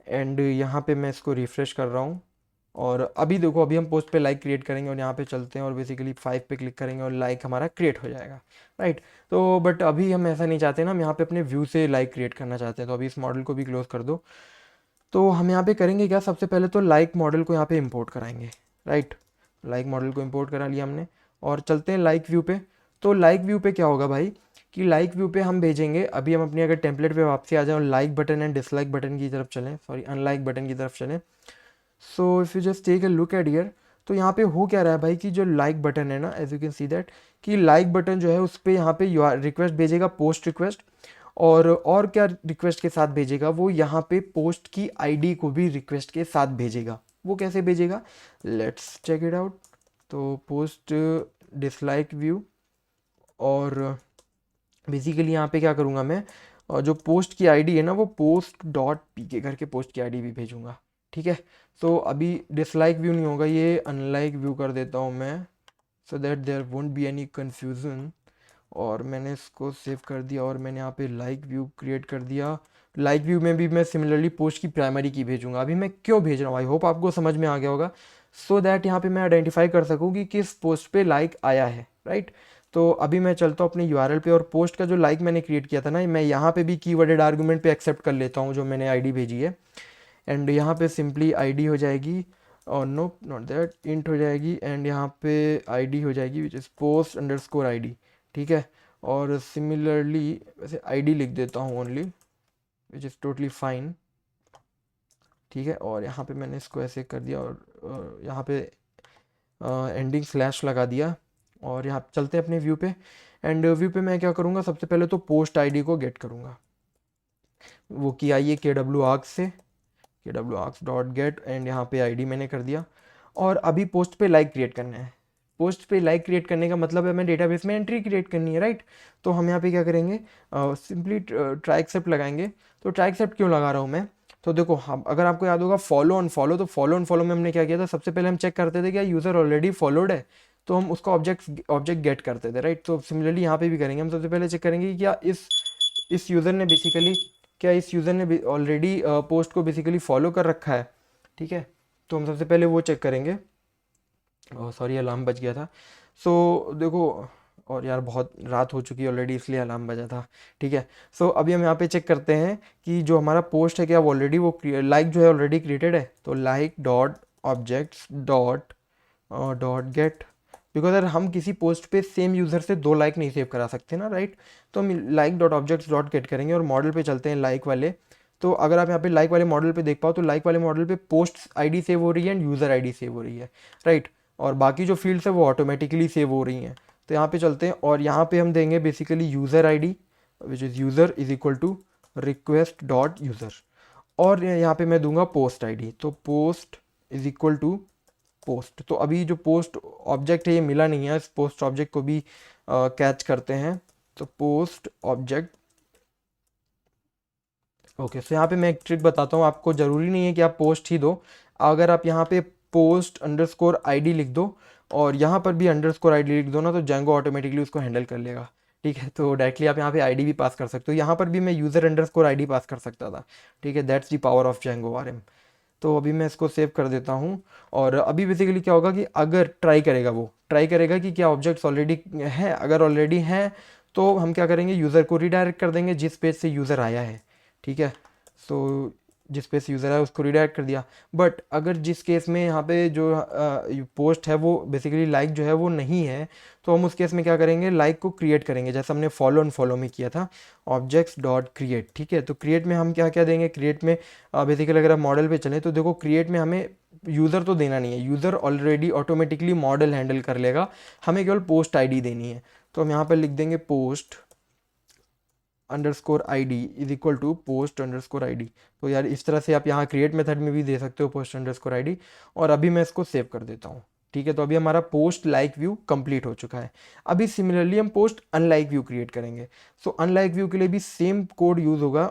एंड यहाँ पे मैं इसको रिफ्रेश कर रहा हूँ। और अभी देखो अभी हम पोस्ट पे लाइक क्रिएट करेंगे और यहाँ पे चलते हैं और बेसिकली 5 पे क्लिक करेंगे और लाइक हमारा क्रिएट हो जाएगा, राइट। तो बट अभी हम ऐसा नहीं चाहते ना, हम यहाँ पे अपने व्यू से लाइक क्रिएट करना चाहते हैं। तो अभी इस मॉडल को भी क्लोज कर दो। तो हम यहाँ पे करेंगे क्या, सबसे पहले तो लाइक मॉडल को यहाँ पे इम्पोर्ट कराएंगे, राइट। लाइक मॉडल को इम्पोर्ट करा लिया हमने और चलते हैं लाइक व्यू पे। तो लाइक व्यू पे क्या होगा भाई कि लाइक व्यू पे हम भेजेंगे, अभी हम अपनी अगर टेम्पलेट पे वापसी आ जाए और like button and dislike button की तरफ चलें, सॉरी अनलाइक बटन की तरफ चलें। So if you just take a look at here, तो यहाँ पे हो क्या रहा है भाई कि जो लाइक बटन है ना, as you can see that कि लाइक बटन जो है उस पर यहाँ पे रिक्वेस्ट भेजेगा, पोस्ट रिक्वेस्ट, और क्या रिक्वेस्ट के साथ भेजेगा, वो यहाँ पे पोस्ट की आईडी को भी रिक्वेस्ट के साथ भेजेगा। वो कैसे भेजेगा, लेट्स चेक इट आउट। तो पोस्ट डिसलाइक व्यू और बेसिकली यहाँ पे क्या करूँगा मैं, जो पोस्ट की आईडी है ना वो पोस्ट डॉट पी के करके पोस्ट की आईडी भी भेजूँगा, ठीक है। तो अभी डिसलाइक व्यू नहीं होगा, ये अनलाइक व्यू कर देता हूँ मैं, so that there won't be any confusion. और मैंने इसको सेव कर दिया और मैंने यहाँ पे लाइक व्यू क्रिएट कर दिया। लाइक व्यू में भी मैं सिमिलरली पोस्ट की प्राइमरी की भेजूंगा। अभी मैं क्यों भेज रहा हूँ, आई होप आपको समझ में आ गया होगा, सो दैट यहाँ पे मैं आइडेंटिफाई कर सकूँ कि किस पोस्ट पे लाइक आया है, राइट। तो अभी मैं चलता हूँ अपने यूआरएल पे, और पोस्ट का जो लाइक मैंने क्रिएट किया था ना, मैं यहाँ पे भी कीवर्डेड आर्गुमेंट पे एक्सेप्ट कर लेता हूँ जो मैंने आईडी भेजी है। एंड यहाँ पे सिंपली आईडी हो जाएगी, और नो नॉट दैट, इंट हो जाएगी, एंड यहाँ पे आईडी हो जाएगी विच इज़ पोस्ट अंडरस्कोर आईडी, ठीक है। और सिमिलरली वैसे आईडी लिख देता हूँ only, which is totally fine, ठीक है। और यहाँ पे मैंने इसको ऐसे कर दिया, और यहाँ पे एंडिंग स्लैश लगा दिया, और यहाँ चलते हैं अपने व्यू पे। एंड व्यू पे मैं क्या करूँगा, सबसे पहले तो पोस्ट आईडी को गेट करूँगा, वो की आई है के डब्ल्यू आर्क्स से, के W arcs dot get, and यहाँ पे आईडी मैंने कर दिया। और अभी पोस्ट पे लाइक क्रिएट करना है। पोस्ट पे लाइक क्रिएट करने का मतलब है हमें डेटाबेस में एंट्री क्रिएट करनी है, राइट। तो हम यहाँ पे क्या करेंगे, सिंपली ट्राई एक्सेप्ट लगाएंगे। तो ट्राई एक्सेप्ट क्यों लगा रहा हूँ मैं, तो देखो हम, अगर आपको याद होगा फॉलो ऑन फॉलो, तो फॉलो ऑन फॉलो में हमने क्या किया था, सबसे पहले हम चेक करते थे क्या यूज़र ऑलरेडी फॉलोड है, तो हम उसका ऑब्जेक्ट गेट करते थे, राइट। तो सिमिलरली यहाँ पे भी करेंगे, हम सबसे पहले चेक करेंगे कि क्या इस यूज़र ने बेसिकली, क्या इस यूज़र ने ऑलरेडी पोस्ट को बेसिकली फॉलो कर रखा है, ठीक है। तो हम सबसे पहले वो चेक करेंगे। सॉरी अलार्म बज गया था। सो देखो, और यार बहुत रात हो चुकी है ऑलरेडी, इसलिए अलार्म बजा था, ठीक है। सो अभी हम यहाँ पे चेक करते हैं कि जो हमारा पोस्ट है क्या वो ऑलरेडी, वो लाइक जो है ऑलरेडी क्रिएटेड है। तो like dot objects dot dot gate, because अगर हम किसी पोस्ट पे सेम यूज़र से 2 लाइक नहीं सेव करा सकते ना, राइट। तो हम like dot objects dot gate करेंगे, और मॉडल पे चलते हैं लाइक वाले। तो अगर आप यहाँ पे लाइक वाले मॉडल पे देख पाओ, तो लाइक वाले मॉडल पे पोस्ट आईडी सेव हो रही है एंड यूज़र आईडी सेव हो रही है, राइट। और बाकी जो फील्ड्स है वो ऑटोमेटिकली सेव हो रही हैं। तो यहाँ पे चलते हैं, और यहाँ पे हम देंगे basically user ID which is user is equal to request dot user, और यहाँ पे मैं दूंगा पोस्ट आईडी, तो post is equal to post. तो अभी जो पोस्ट ऑब्जेक्ट है ये मिला नहीं है, इस पोस्ट ऑब्जेक्ट को भी कैच करते हैं। तो पोस्ट ऑब्जेक्ट, ओके। सो यहाँ पे मैं एक ट्रिक बताता हूँ आपको, ज़रूरी नहीं है कि आप पोस्ट ही दो। अगर आप यहाँ पे पोस्ट अंडरस्कोर आईडी लिख दो और यहाँ पर भी अंडरस्कोर आईडी लिख दो ना, तो जेंगो ऑटोमेटिकली उसको हैंडल कर लेगा, ठीक है। तो डायरेक्टली आप यहाँ पे आईडी भी पास कर सकते हो, यहाँ पर भी मैं यूज़र अंडरस्कोर आईडी पास कर सकता था, ठीक है। That's the power of Django RM. तो अभी मैं इसको सेव कर देता हूँ। और अभी बेसिकली क्या होगा कि अगर ट्राई करेगा, वो ट्राई करेगा कि क्या ऑब्जेक्ट्स ऑलरेडी हैं, अगर ऑलरेडी हैं तो हम क्या करेंगे, यूज़र को रिडायरेक्ट कर देंगे जिस पेज से यूज़र आया है, ठीक है। सो जिस पेज से यूज़र है उसको रिडायरेक्ट कर दिया। बट अगर जिस केस में यहाँ पे जो पोस्ट है वो बेसिकली लाइक जो है वो नहीं है, तो हम उस केस में क्या करेंगे, लाइक को क्रिएट करेंगे जैसे हमने फॉलो एंड फॉलो में किया था, ऑब्जेक्ट्स डॉट क्रिएट, ठीक है। तो क्रिएट में हम क्या क्या देंगे, क्रिएट में बेसिकली अगर आप मॉडल पे चलें तो देखो क्रिएट में हमें यूज़र तो देना नहीं है, user already automatically model handle कर लेगा, हमें केवल पोस्ट आईडी देनी है। तो हम यहाँ पर लिख देंगे post underscore ID is equal to post underscore ID. तो यार इस तरह से आप यहाँ क्रिएट मेथड में भी दे सकते हो पोस्ट अंडरस्कोर आईडी। और अभी मैं इसको सेव कर देता हूँ, ठीक है। तो अभी हमारा पोस्ट लाइक व्यू कंप्लीट हो चुका है। अभी सिमिलरली हम पोस्ट अनलाइक व्यू क्रिएट करेंगे। सो अनलाइक व्यू के लिए भी सेम कोड यूज़ होगा,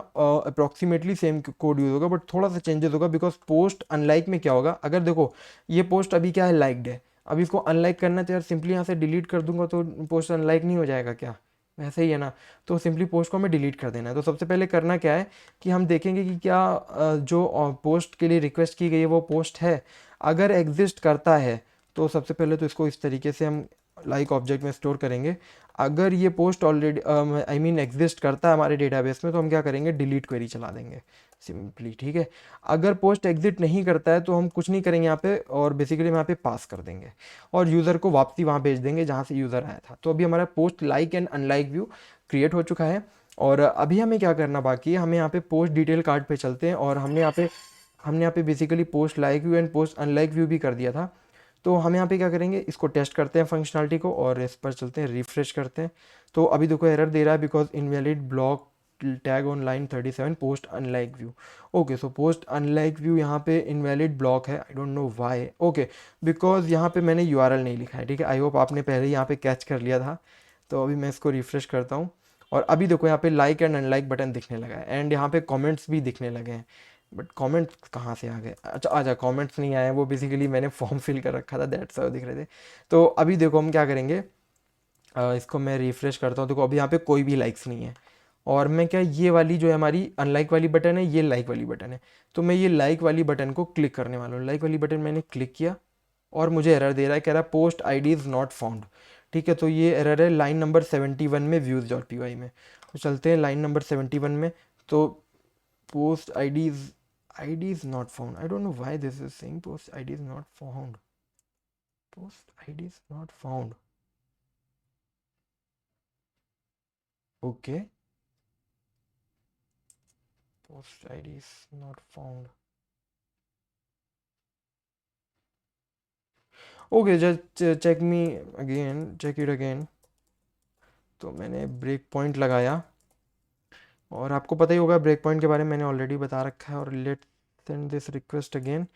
अप्रॉक्सीमेटली सेम कोड यूज़ होगा, बट थोड़ा सा चेंजेस होगा, बिकॉज पोस्ट अनलाइक में क्या होगा, अगर देखो ये पोस्ट अभी क्या है, लाइक्ड है, अभी इसको अनलाइक करना है तो यार सिंपली यहाँ से डिलीट कर दूंगा तो पोस्ट अनलाइक नहीं हो जाएगा क्या, वैसे ही है ना। तो सिंपली पोस्ट को हमें डिलीट कर देना है। तो सबसे पहले करना क्या है कि हम देखेंगे कि क्या जो पोस्ट के लिए रिक्वेस्ट की गई है वो पोस्ट है। अगर एग्जिस्ट करता है तो सबसे पहले तो इसको इस तरीके से हम लाइक ऑब्जेक्ट में स्टोर करेंगे। अगर ये post already I mean exist करता है हमारे डेटाबेस में, तो हम क्या करेंगे, डिलीट क्वेरी चला देंगे सिंपली, ठीक है। अगर पोस्ट एग्जिट नहीं करता है तो हम कुछ नहीं करेंगे यहाँ पे, और बेसिकली हम यहाँ पे पास कर देंगे और यूज़र को वापसी वहाँ भेज देंगे जहाँ से यूज़र आया था। तो अभी हमारा post like and unlike view create हो चुका है। और अभी हमें क्या करना बाकी है, हमें यहाँ पे पोस्ट डिटेल कार्ड पे चलते हैं, और हमने यहाँ पे basically post like view and post unlike view भी कर दिया था। तो हम यहाँ पे क्या करेंगे, इसको टेस्ट करते हैं फंक्शनलिटी को, और इस पर चलते हैं, रिफ्रेश करते हैं। तो अभी देखो एरर दे रहा है because invalid block tag on line 37 post unlike view. Okay, so post unlike view यहाँ पे इनवैलिड ब्लॉक है, आई don't know why. Okay, because यहाँ पे मैंने यूआरएल नहीं लिखा है, ठीक है। आई होप आपने पहले ही यहाँ पे कैच कर लिया था। तो अभी मैं इसको रिफ्रेश करता हूँ, और अभी देखो यहाँ पे लाइक एंड अनलाइक बटन दिखने लगा है, एंड यहाँ पे कमेंट्स भी दिखने लगे हैं। बट कमेंट्स कहाँ से आ गए? अच्छा अच्छा, कमेंट्स नहीं आए हैं, वो बेसिकली मैंने फॉर्म फिल कर रखा था, दैट्स हाउ दिख रहे थे। तो अभी देखो हम क्या करेंगे, इसको मैं रिफ्रेश करता हूँ। देखो अभी यहाँ पे कोई भी लाइक्स नहीं है, और मैं क्या, ये वाली जो है हमारी अनलाइक वाली बटन है, ये लाइक वाली बटन है, तो मैं ये लाइक वाली बटन को क्लिक करने वाला हूँ। लाइक वाली बटन मैंने क्लिक किया और मुझे एरर दे रहा है, कह रहा है post I D is not found. ठीक है, तो ये एरर है लाइन नंबर 71 में व्यूज़ डॉट पी वाई में। तो चलते हैं लाइन नंबर 71 में। तो post I D is not found, I don't know why this is saying post I D is not found, post I D is not found. Okay, post I D is not found. Okay, just check me again, check it again. तो मैंने ब्रेक पॉइंट लगाया, और आपको पता ही होगा ब्रेक पॉइंट के बारे में मैंने ऑलरेडी बता रखा है। और let send this request again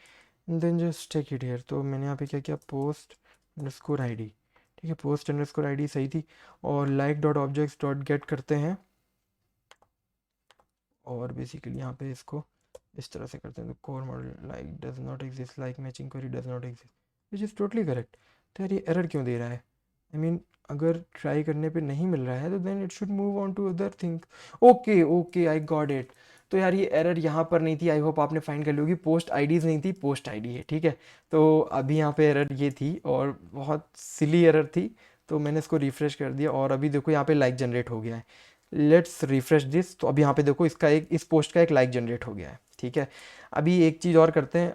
then just take it here. तो मैंने यहाँ पे क्या किया, पोस्ट अंडरस्कोर आई डी। ठीक है, पोस्ट अंडरस्कोर आई डी सही थी। और like dot objects dot gate करते हैं, और बेसिकली यहाँ पे इसको इस तरह से करते हैं। तो core model like does not exist, like matching query does not exist, which is totally correct. तो यार ये एरर क्यों दे रहा है? आई मीन अगर ट्राई करने पे नहीं मिल रहा है तो then it should move on to other thing. Okay okay, I got it. तो यार ये एरर यहाँ पर नहीं थी, आई होप आपने फाइंड कर ली होगी। पोस्ट आईडीज़ नहीं थी, पोस्ट आईडी है। ठीक है, तो अभी यहाँ पे एरर ये थी, और बहुत सिली एरर थी। तो मैंने इसको रिफ्रेश कर दिया, और अभी देखो यहाँ पे लाइक जनरेट हो गया है। Let's refresh this. तो अभी यहाँ पे देखो इसका एक, इस पोस्ट का एक लाइक जनरेट हो गया है। ठीक है, अभी एक चीज़ और करते हैं,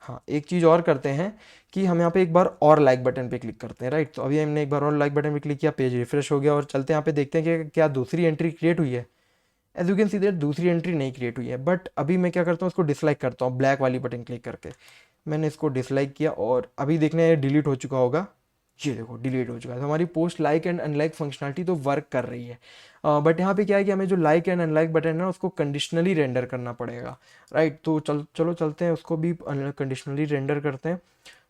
हाँ एक चीज़ और करते हैं कि हम यहाँ पे एक बार और लाइक बटन पे क्लिक करते हैं, राइट। तो अभी हमने एक बार और लाइक बटन पे क्लिक किया, पेज रिफ्रेश हो गया, और चलते हैं यहाँ पे देखते हैं कि क्या दूसरी एंट्री क्रिएट हुई है। As you can see that दूसरी एंट्री नहीं क्रिएट हुई है। बट अभी मैं क्या करता हूँ, उसको डिसलाइक करता हूँ ब्लैक वाली बटन क्लिक करके। मैंने इसको डिसलाइक किया, और अभी देखने ये डिलीट हो चुका होगा। ये देखो डिलीट हो चुका है। तो हमारी post like and unlike functionality तो वर्क कर रही है। बट यहाँ पे क्या है कि हमें जो लाइक एंड अनलाइक बटन है ना, उसको कंडीशनली रेंडर करना पड़ेगा, राइट। तो चलो चलते हैं, उसको भी कंडीशनली रेंडर करते हैं।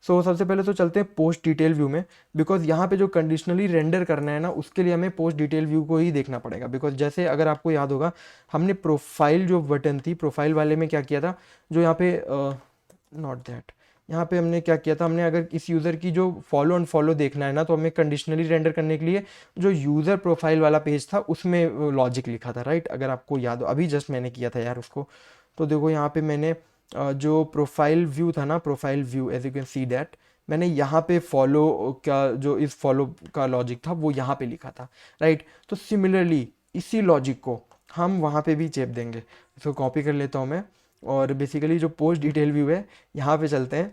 सो सबसे पहले तो चलते हैं पोस्ट डिटेल व्यू में, बिकॉज यहाँ पे जो कंडीशनली रेंडर करना है ना, उसके लिए हमें पोस्ट डिटेल व्यू को ही देखना पड़ेगा। बिकॉज जैसे अगर आपको याद होगा, हमने प्रोफाइल जो बटन थी, प्रोफाइल वाले में क्या किया था, जो यहाँ पे नॉट दैट, यहाँ पे हमने क्या किया था, हमने अगर इस यूज़र की जो फॉलो एंड फॉलो देखना है ना, तो हमें कंडीशनली रेंडर करने के लिए जो यूज़र प्रोफाइल वाला पेज था उसमें लॉजिक लिखा था, राइट। अगर आपको याद हो, अभी जस्ट मैंने किया था यार उसको। तो देखो यहाँ पे मैंने जो प्रोफाइल व्यू था ना, profile view, as you can see that, मैंने यहाँ पे फॉलो का जो इस फॉलो का लॉजिक था वो यहाँ पे लिखा था, राइट। तो सिमिलरली इसी लॉजिक को हम वहाँ पे भी चेप देंगे। इसको कॉपी कर लेता हूँ मैं, और बेसिकली जो पोस्ट डिटेल व्यू है, यहाँ पे चलते हैं,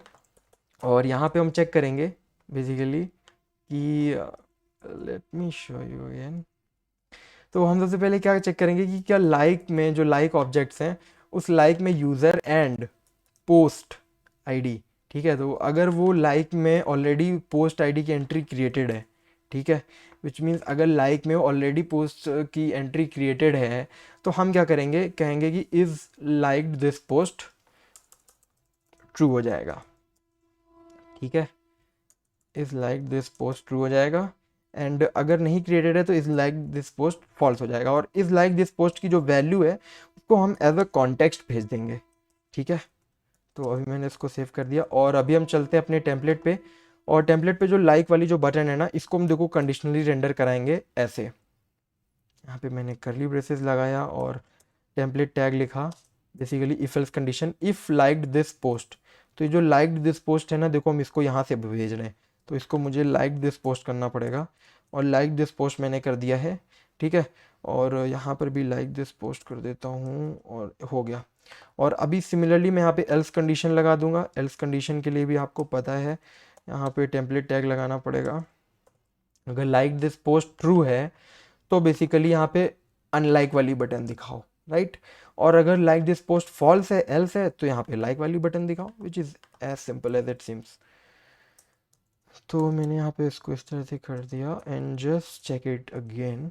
और यहाँ पे हम चेक करेंगे बेसिकली कि let me show you again. तो हम सबसे पहले क्या चेक करेंगे कि क्या लाइक में जो लाइक ऑब्जेक्ट्स हैं, उस लाइक में यूज़र एंड पोस्ट आईडी, ठीक है। तो अगर वो लाइक में ऑलरेडी पोस्ट आईडी की एंट्री क्रिएटेड है, ठीक है, विच मीन्स अगर लाइक में ऑलरेडी पोस्ट की एंट्री क्रिएटेड है, तो हम क्या करेंगे, कहेंगे कि is liked this post, true हो जाएगा। ठीक है, is like this post true हो जाएगा, एंड अगर नहीं क्रिएटेड है तो is like this post false हो जाएगा। और इज़ लाइक दिस पोस्ट की जो वैल्यू है उसको हम एज अ कॉन्टेक्स्ट भेज देंगे। ठीक है, तो अभी मैंने इसको सेव कर दिया, और अभी हम चलते हैं अपने टेम्पलेट पे। और टेम्पलेट पे जो लाइक वाली जो बटन है ना, इसको हम देखो कंडीशनली रेंडर कराएंगे ऐसे। यहाँ पे मैंने करली ब्रेसेस लगाया और टेम्पलेट टैग लिखा, basically if else condition, if liked this post. तो ये जो लाइक्ड दिस पोस्ट है ना, देखो हम इसको यहाँ से भेज रहे हैं, तो इसको मुझे लाइक दिस पोस्ट करना पड़ेगा, और लाइक दिस पोस्ट मैंने कर दिया है। ठीक है, और यहाँ पर भी लाइक दिस पोस्ट कर देता हूँ, और हो गया। और अभी सिमिलरली मैं यहाँ पे एल्स कंडीशन लगा दूंगा। एल्स कंडीशन के लिए भी आपको पता है, यहाँ पे टेम्पलेट टैग लगाना पड़ेगा। अगर लाइक दिस पोस्ट ट्रू है तो बेसिकली यहाँ पे अनलाइक वाली बटन दिखाओ, राइट। और अगर लाइक दिस पोस्ट फॉल्स है, एल्स है, तो यहाँ पे लाइक वाली बटन दिखाओ, which is as simple as it seems. तो मैंने यहाँ पे इसको इस तरह से कर दिया, and just check it again.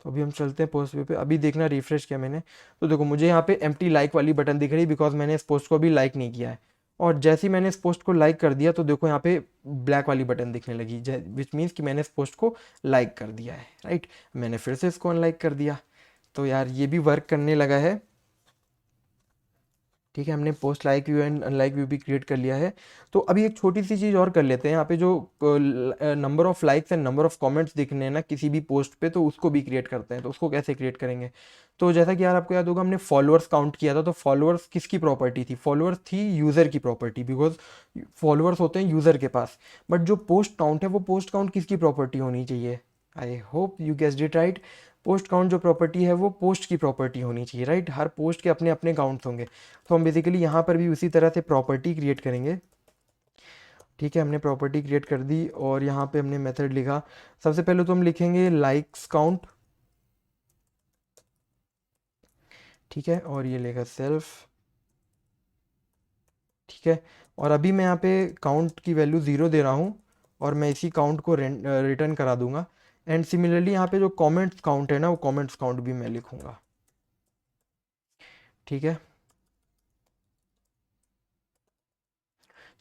तो अभी हम चलते हैं पोस्ट पे। अभी देखना, रिफ्रेश किया मैंने, तो देखो मुझे यहाँ पे एम्प्टी लाइक वाली बटन दिख रही है, बिकॉज मैंने इस पोस्ट को अभी लाइक नहीं किया है। और जैसे ही मैंने इस पोस्ट को लाइक कर दिया तो देखो यहाँ पे ब्लैक वाली बटन दिखने लगी, विच मीन्स कि मैंने इस पोस्ट को लाइक कर दिया है, राइट। मैंने फिर से इसको अनलाइक कर दिया, तो यार ये भी वर्क करने लगा है। ठीक है, हमने post like view and unlike view भी क्रिएट कर लिया है। तो अभी एक छोटी सी चीज़ और कर लेते हैं, यहाँ पे जो number of likes and number of comments दिखने हैं ना किसी भी पोस्ट पे, तो उसको भी क्रिएट करते हैं। तो उसको कैसे क्रिएट करेंगे, तो जैसा कि यार आपको याद होगा हमने फॉलोअर्स काउंट किया था, तो फॉलोअर्स किसकी प्रॉपर्टी थी, फॉलोअर्स थी यूज़र की प्रॉपर्टी, बिकॉज फॉलोअर्स होते हैं यूज़र के पास। बट जो पोस्ट काउंट है वो पोस्ट काउंट किसकी प्रॉपर्टी होनी चाहिए, I hope you guessed it right. Post count जो प्रॉपर्टी है वो पोस्ट की प्रॉपर्टी होनी चाहिए, राइट। हर पोस्ट के अपने अपने काउंट्स होंगे। तो हम बेसिकली यहाँ पर भी उसी तरह से प्रॉपर्टी क्रिएट करेंगे। ठीक है, हमने प्रॉपर्टी क्रिएट कर दी और यहाँ पे हमने मेथड लिखा। सबसे पहले तो हम लिखेंगे लाइक्स काउंट, ठीक है, और ये लेगा सेल्फ, ठीक है। और अभी मैं यहाँ पे काउंट की वैल्यू 0 दे रहा हूँ और मैं इसी काउंट को रिटर्न करा दूंगा। एंड सिमिलरली यहाँ पे जो कमेंट्स काउंट है ना, वो कमेंट्स काउंट भी मैं लिखूंगा, ठीक है।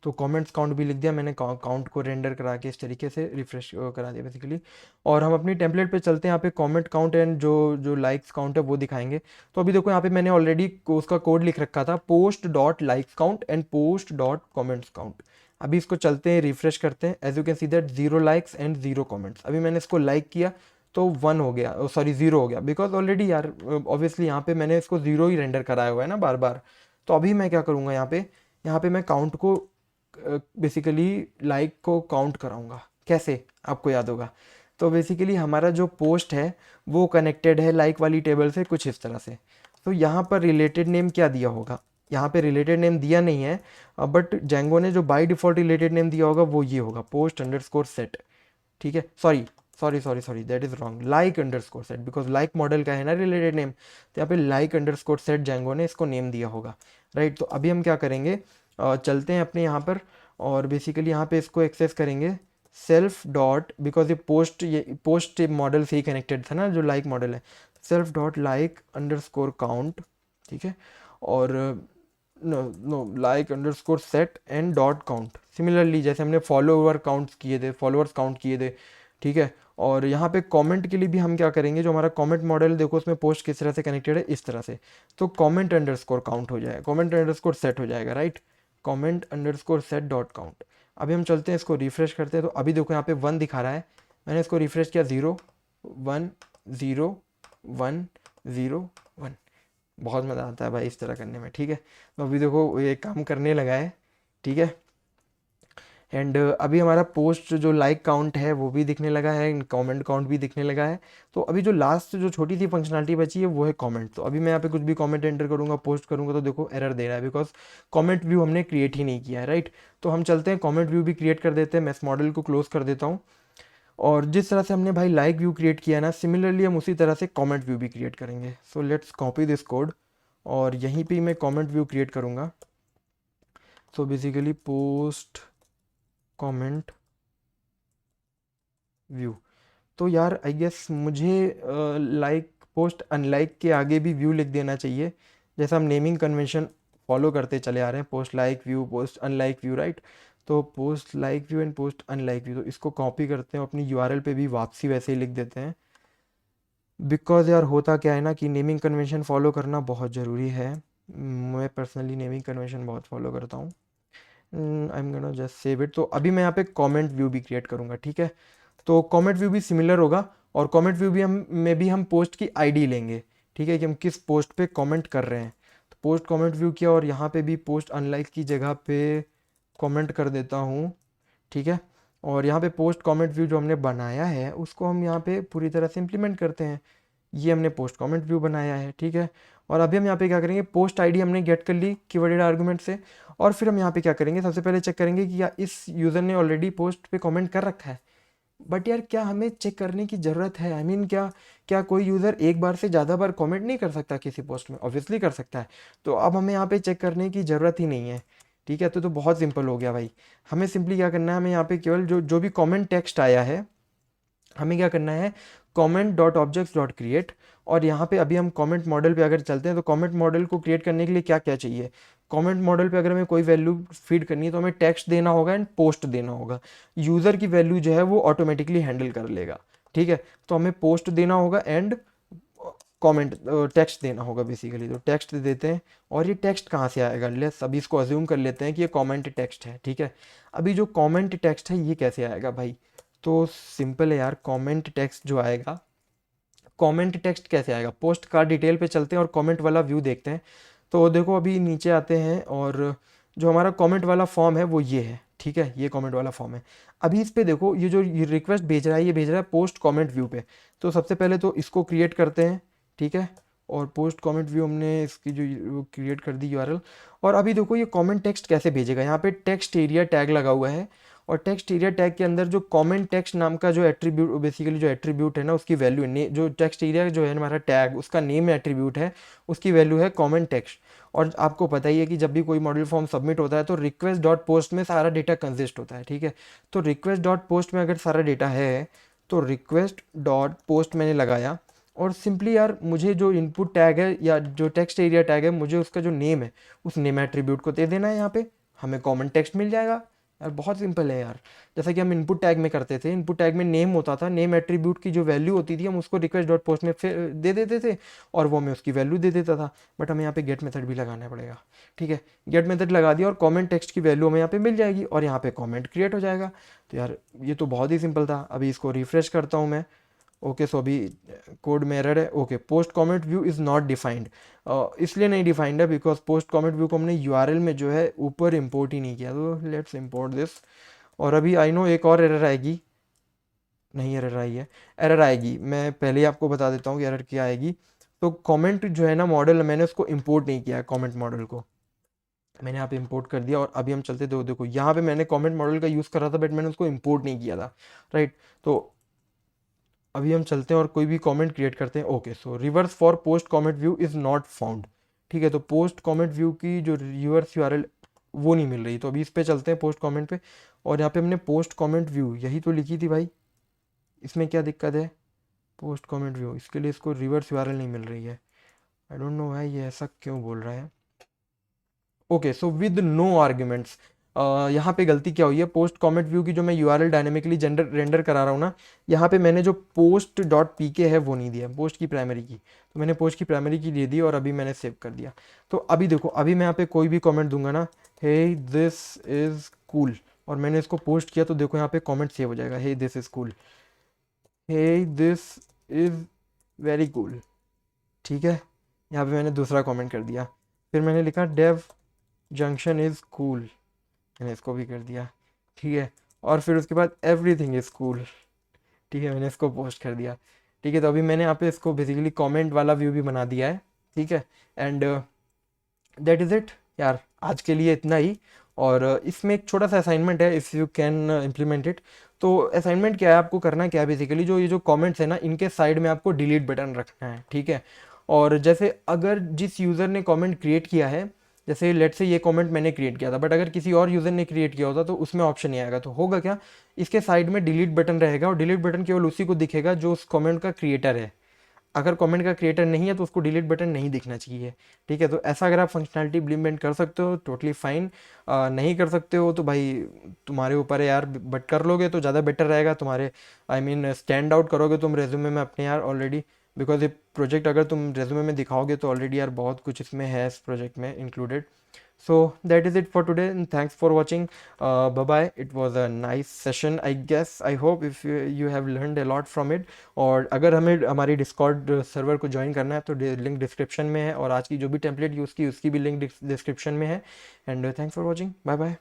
तो कमेंट्स काउंट भी लिख दिया मैंने, काउंट को रेंडर करा के इस तरीके से रिफ्रेश करा दिया बेसिकली। और हम अपनी टेम्पलेट पे चलते हैं, यहाँ पे कमेंट काउंट एंड जो जो लाइक्स काउंट है वो दिखाएंगे। तो अभी देखो यहाँ पे मैंने ऑलरेडी उसका कोड लिख रखा था, post dot likes count and post dot comments count. अभी इसको चलते हैं, रिफ्रेश करते हैं। As you can see that 0 likes and 0 comments. अभी मैंने इसको लाइक किया तो 1 हो गया, सॉरी 0 हो गया, बिकॉज ऑलरेडी यार ऑब्वियसली यहाँ पे मैंने इसको 0 ही रेंडर कराया हुआ है ना बार बार। तो अभी मैं क्या करूँगा, यहाँ पे मैं काउंट को बेसिकली लाइक को काउंट कराऊंगा। कैसे, आपको याद होगा। तो बेसिकली हमारा जो पोस्ट है वो कनेक्टेड है लाइक वाली टेबल से कुछ इस तरह से। तो यहाँ पर रिलेटेड नेम क्या दिया होगा, यहाँ पे रिलेटेड नेम दिया नहीं है, बट जेंगो ने जो बाय डिफ़ॉल्ट रिलेटेड नेम दिया होगा वो ये होगा, पोस्ट अंडरस्कोर सेट। ठीक है, sorry sorry sorry sorry that is wrong, like underscore set, because like model का है ना रिलेटेड नेम। तो यहाँ पे लाइक अंडरस्कोर सेट जेंगो ने इसको नेम दिया होगा, राइट। तो अभी हम क्या करेंगे, चलते हैं अपने यहाँ पर और बेसिकली यहाँ पे इसको एक्सेस करेंगे सेल्फ डॉट, बिकॉज ये पोस्ट मॉडल से ही कनेक्टेड था ना जो लाइक मॉडल है, self dot like underscore count, ठीक है। और no no like underscore set and dot count, similarly जैसे हमने फॉलोअर्स काउंट किए थे, ठीक है। और यहाँ पे कमेंट के लिए भी हम क्या करेंगे, जो हमारा कमेंट मॉडल देखो उसमें पोस्ट किस तरह से कनेक्टेड है, इस तरह से। तो कमेंट अंडरस्कोर काउंट हो जाएगा, कमेंट अंडरस्कोर सेट हो जाएगा, right. Comment underscore set dot count. अभी हम चलते हैं, इसको रिफ्रेश करते हैं। तो अभी देखो यहाँ पे 1 दिखा रहा है, मैंने इसको रिफ्रेश किया, 0 1 0 1 0 1। बहुत मज़ा आता है भाई इस तरह करने में, ठीक है। तो अभी देखो ये काम करने लगा है, ठीक है। एंड अभी हमारा पोस्ट जो लाइक काउंट है वो भी दिखने लगा है, कमेंट काउंट भी दिखने लगा है। तो अभी जो लास्ट जो छोटी सी फंक्शनलिटी बची है वो है कमेंट। तो अभी मैं यहाँ पे कुछ भी कमेंट एंटर करूँगा, पोस्ट करूँगा, तो देखो एरर दे रहा है, बिकॉज कमेंट व्यू हमने क्रिएट ही नहीं किया है, राइट। तो हम चलते हैं कमेंट व्यू भी क्रिएट कर देते हैं। मैं इस मॉडल को क्लोज कर देता हूँ। और जिस तरह से हमने भाई लाइक व्यू क्रिएट किया ना, सिमिलरली हम उसी तरह से कमेंट व्यू भी क्रिएट करेंगे। So let's copy this code और यहीं पे मैं कमेंट व्यू क्रिएट करूँगा। So basically post comment view. तो यार आई गेस मुझे लाइक पोस्ट अनलाइक के आगे भी व्यू लिख देना चाहिए, जैसा हम नेमिंग कन्वेंशन फॉलो करते चले आ रहे हैं, post like view, post unlike view, right. तो post like view and post unlike view, तो इसको कॉपी करते हैं, अपनी यूआरएल पे भी वापसी वैसे ही लिख देते हैं। बिकॉज यार होता क्या है ना कि नेमिंग कन्वेंशन फॉलो करना बहुत ज़रूरी है। मैं पर्सनली नेमिंग कन्वेंशन बहुत फॉलो करता हूँ। I am gonna just save it. तो अभी मैं यहाँ पे कमेंट व्यू भी क्रिएट करूँगा, ठीक है। तो कमेंट व्यू भी सिमिलर होगा और कमेंट व्यू भी हम पोस्ट की आईडी लेंगे, ठीक है, कि हम किस पोस्ट पे कमेंट कर रहे हैं। तो पोस्ट कमेंट व्यू किया और यहाँ पे भी पोस्ट अनलाइक की जगह पे कमेंट कर देता हूँ, ठीक है। और यहाँ पे पोस्ट कमेंट व्यू जो हमने बनाया है उसको हम यहाँ पे पूरी तरह से इम्प्लीमेंट करते हैं। ये हमने पोस्ट कमेंट व्यू बनाया है, ठीक है। और अभी हम यहाँ पे क्या करेंगे, पोस्ट आईडी हमने गेट कर ली कीवर्डेड आर्गुमेंट से। और फिर हम यहाँ पे क्या करेंगे, सबसे पहले चेक करेंगे कि या इस यूज़र ने ऑलरेडी पोस्ट पे कमेंट कर रखा है। बट यार क्या हमें चेक करने की ज़रूरत है, आई मीन क्या क्या कोई यूज़र एक बार से ज़्यादा बार कमेंट नहीं कर सकता किसी पोस्ट में? ऑब्वियसली कर सकता है। तो अब हमें यहाँ पे चेक करने की ज़रूरत ही नहीं है, ठीक है। तो बहुत सिंपल हो गया भाई। हमें सिंपली क्या करना है, हमें यहाँ पे केवल जो जो भी कमेंट टेक्स्ट आया है, हमें क्या करना है, comment dot objects dot create, और यहाँ पे अभी हम कमेंट मॉडल पे अगर चलते हैं तो कमेंट मॉडल को क्रिएट करने के लिए क्या क्या चाहिए। कमेंट मॉडल पे अगर हमें कोई वैल्यू फीड करनी है तो हमें टेक्स्ट देना होगा एंड पोस्ट देना होगा। यूज़र की वैल्यू जो है वो ऑटोमेटिकली हैंडल कर लेगा, ठीक है। तो हमें पोस्ट देना होगा एंड कमेंट टेक्स्ट देना होगा बेसिकली। तो टेक्स्ट देते हैं, और ये टेक्स्ट कहाँ से आएगा, लेट्स अभी इसको अज्यूम कर लेते हैं कि ये कमेंट टेक्स्ट है, ठीक है। अभी जो कमेंट टेक्स्ट है ये कैसे आएगा भाई, तो सिंपल है यार। कमेंट टेक्स्ट जो आएगा, कमेंट टेक्स्ट कैसे आएगा, पोस्ट का डिटेल पे चलते हैं और कमेंट वाला व्यू देखते हैं। तो देखो अभी नीचे आते हैं और जो हमारा कमेंट वाला फॉर्म है वो ये है, ठीक है। ये कमेंट वाला फॉर्म है। अभी इस पे देखो ये जो ये रिक्वेस्ट भेज रहा है, ये भेज रहा है पोस्ट कमेंट व्यू पे। तो सबसे पहले तो इसको क्रिएट करते हैं, ठीक है। और पोस्ट कमेंट व्यू हमने इसकी जो क्रिएट कर दी यूआरएल। और अभी देखो ये कमेंट टेक्स्ट कैसे भेजेगा, यहाँ पे टेक्स्ट एरिया टैग लगा हुआ है, और टेक्स्ट एरिया टैग के अंदर जो कमेंट टेक्स्ट नाम का जो एट्रीब्यूट, बेसिकली जो एट्रीब्यूट है ना, उसकी वैल्यू है, जो टेक्स्ट एरिया जो है हमारा टैग, उसका नेम एट्रीब्यूट है, उसकी वैल्यू है कमेंट टेक्स्ट। और आपको पता ही है कि जब भी कोई मॉडल फॉर्म सबमिट होता है तो रिक्वेस्ट डॉट पोस्ट में सारा डेटा कंसिस्ट होता है, ठीक है। तो रिक्वेस्ट डॉट पोस्ट में अगर सारा डेटा है तो रिक्वेस्ट डॉट पोस्ट मैंने लगाया, और सिंपली यार मुझे जो इनपुट टैग है या जो टेक्स्ट एरिया टैग है, मुझे उसका जो नेम है उस नेम एट्रीब्यूट को दे देना है। यहाँ पे हमें कॉमन टेक्स्ट मिल जाएगा यार, बहुत सिंपल है यार। जैसा कि हम इनपुट टैग में करते थे, इनपुट टैग में नेम होता था, नेम एट्रीब्यूट की जो वैल्यू होती थी हम उसको रिक्वेस्ट डॉट पोस्ट में फिर दे देते थे, और वो हमें उसकी वैल्यू दे देता था। बट हमें यहाँ पे गेट मेथड भी लगाना पड़ेगा, ठीक है। गेट मेथड लगा दिया और कॉमेंट टेक्स्ट की वैल्यू हमें यहाँ पे मिल जाएगी, और यहाँ पे कॉमेंट क्रिएट हो जाएगा। तो यार ये तो बहुत ही सिंपल था। अभी इसको रिफ्रेश करता हूँ मैं। ओके, सो अभी कोड में एरर है। Okay, post comment view is not defined, इसलिए नहीं डिफाइंड है बिकॉज पोस्ट कमेंट व्यू को हमने यूआरएल में जो है ऊपर इंपोर्ट ही नहीं किया। तो लेट्स इंपोर्ट दिस। और अभी आई नो एक और एरर आएगी, नहीं एरर आई है, एरर आएगी। मैं पहले ही आपको बता देता हूँ कि एरर क्या आएगी। तो कमेंट जो है ना मॉडल, मैंने उसको इंपोर्ट नहीं किया है, कमेंट मॉडल को मैंने यहाँ पे इंपोर्ट कर दिया। और अभी हम चलते थे, देखो यहाँ पे मैंने कमेंट मॉडल का यूज़ कर रहा था बट मैंने उसको इंपोर्ट नहीं किया था, राइट। तो अभी हम चलते हैं और कोई भी कमेंट क्रिएट करते हैं। Okay, so reverse for post comment view is not found, ठीक है। तो पोस्ट कमेंट व्यू की जो रिवर्स यूआरएल वो नहीं मिल रही। तो अभी इस पे चलते हैं पोस्ट कमेंट पे, और यहाँ पे हमने पोस्ट कमेंट व्यू यही तो लिखी थी भाई, इसमें क्या दिक्कत है। पोस्ट कमेंट व्यू, इसके लिए इसको रिवर्स यूआरएल नहीं मिल रही है। आई डोंट नो भाई ये ऐसा क्यों बोल रहा है। Okay, so with no arguments, यहाँ पे गलती क्या हुई है, पोस्ट कमेंट व्यू की जो मैं यूआरएल डायनेमिकली रेंडर करा रहा हूँ ना, यहाँ पे मैंने जो पोस्ट डॉट पीके है वो नहीं दिया, पोस्ट की प्राइमरी की। तो मैंने पोस्ट की प्राइमरी की दे दी और अभी मैंने सेव कर दिया। तो अभी देखो, अभी मैं यहाँ पे कोई भी कमेंट दूंगा ना, हे दिस इज़ कूल, और मैंने इसको पोस्ट किया तो देखो यहाँ पे कमेंट सेव हो जाएगा, hey this is cool, hey this is very cool, ठीक है। यहाँ पे मैंने दूसरा कमेंट कर दिया। फिर मैंने लिखा डेव जंक्शन इज़ कूल, मैंने इसको भी कर दिया, ठीक है। और फिर उसके बाद एवरीथिंग इज़ कूल, ठीक है, मैंने इसको पोस्ट कर दिया, ठीक है। तो अभी मैंने यहाँ पे इसको बेसिकली कमेंट वाला व्यू भी बना दिया है, ठीक है। एंड दैट इज़ इट यार, आज के लिए इतना ही। और इसमें एक छोटा सा असाइनमेंट है, if you can implement it. तो असाइनमेंट क्या है, आपको करना क्या है बेसिकली, जो ये जो कमेंट्स है ना, इनके साइड में आपको डिलीट बटन रखना है, ठीक है। और जैसे अगर जिस यूज़र ने कमेंट क्रिएट किया है, जैसे लेट से ये कमेंट मैंने क्रिएट किया था, बट अगर किसी और यूज़र ने क्रिएट किया होता तो उसमें ऑप्शन नहीं आएगा। तो होगा क्या, इसके साइड में डिलीट बटन रहेगा, और डिलीट बटन केवल उसी को दिखेगा जो उस कमेंट का क्रिएटर है। अगर कमेंट का क्रिएटर नहीं है तो उसको डिलीट बटन नहीं दिखना चाहिए, ठीक है। तो ऐसा अगर आप फंक्शनैलिटी इम्प्लीमेंट कर सकते हो टोटली फाइन, नहीं कर सकते हो तो भाई तुम्हारे ऊपर है यार, बट कर लोगे तो ज़्यादा बेटर रहेगा तुम्हारे। आई मीन स्टैंड आउट करोगे तुम रेज्यूमे में अपने यार ऑलरेडी, बिकॉज ये प्रोजेक्ट अगर तुम रेज्यूमे में दिखाओगे तो ऑलरेडी यार बहुत कुछ इसमें है इस प्रोजेक्ट में included. So that is it for today, and thanks for watching. Bye bye. It was a nice session, I guess. I hope if you have learned a lot from it. और अगर हमें हमारी डिस्कॉर्ड सर्वर को ज्वाइन करना है तो लिंक डिस्क्रिप्शन में है, और आज की जो भी टेम्पलेट यूज़ की उसकी भी लिंक डिस्क्रिप्शन में है। And thanks for watching, bye bye.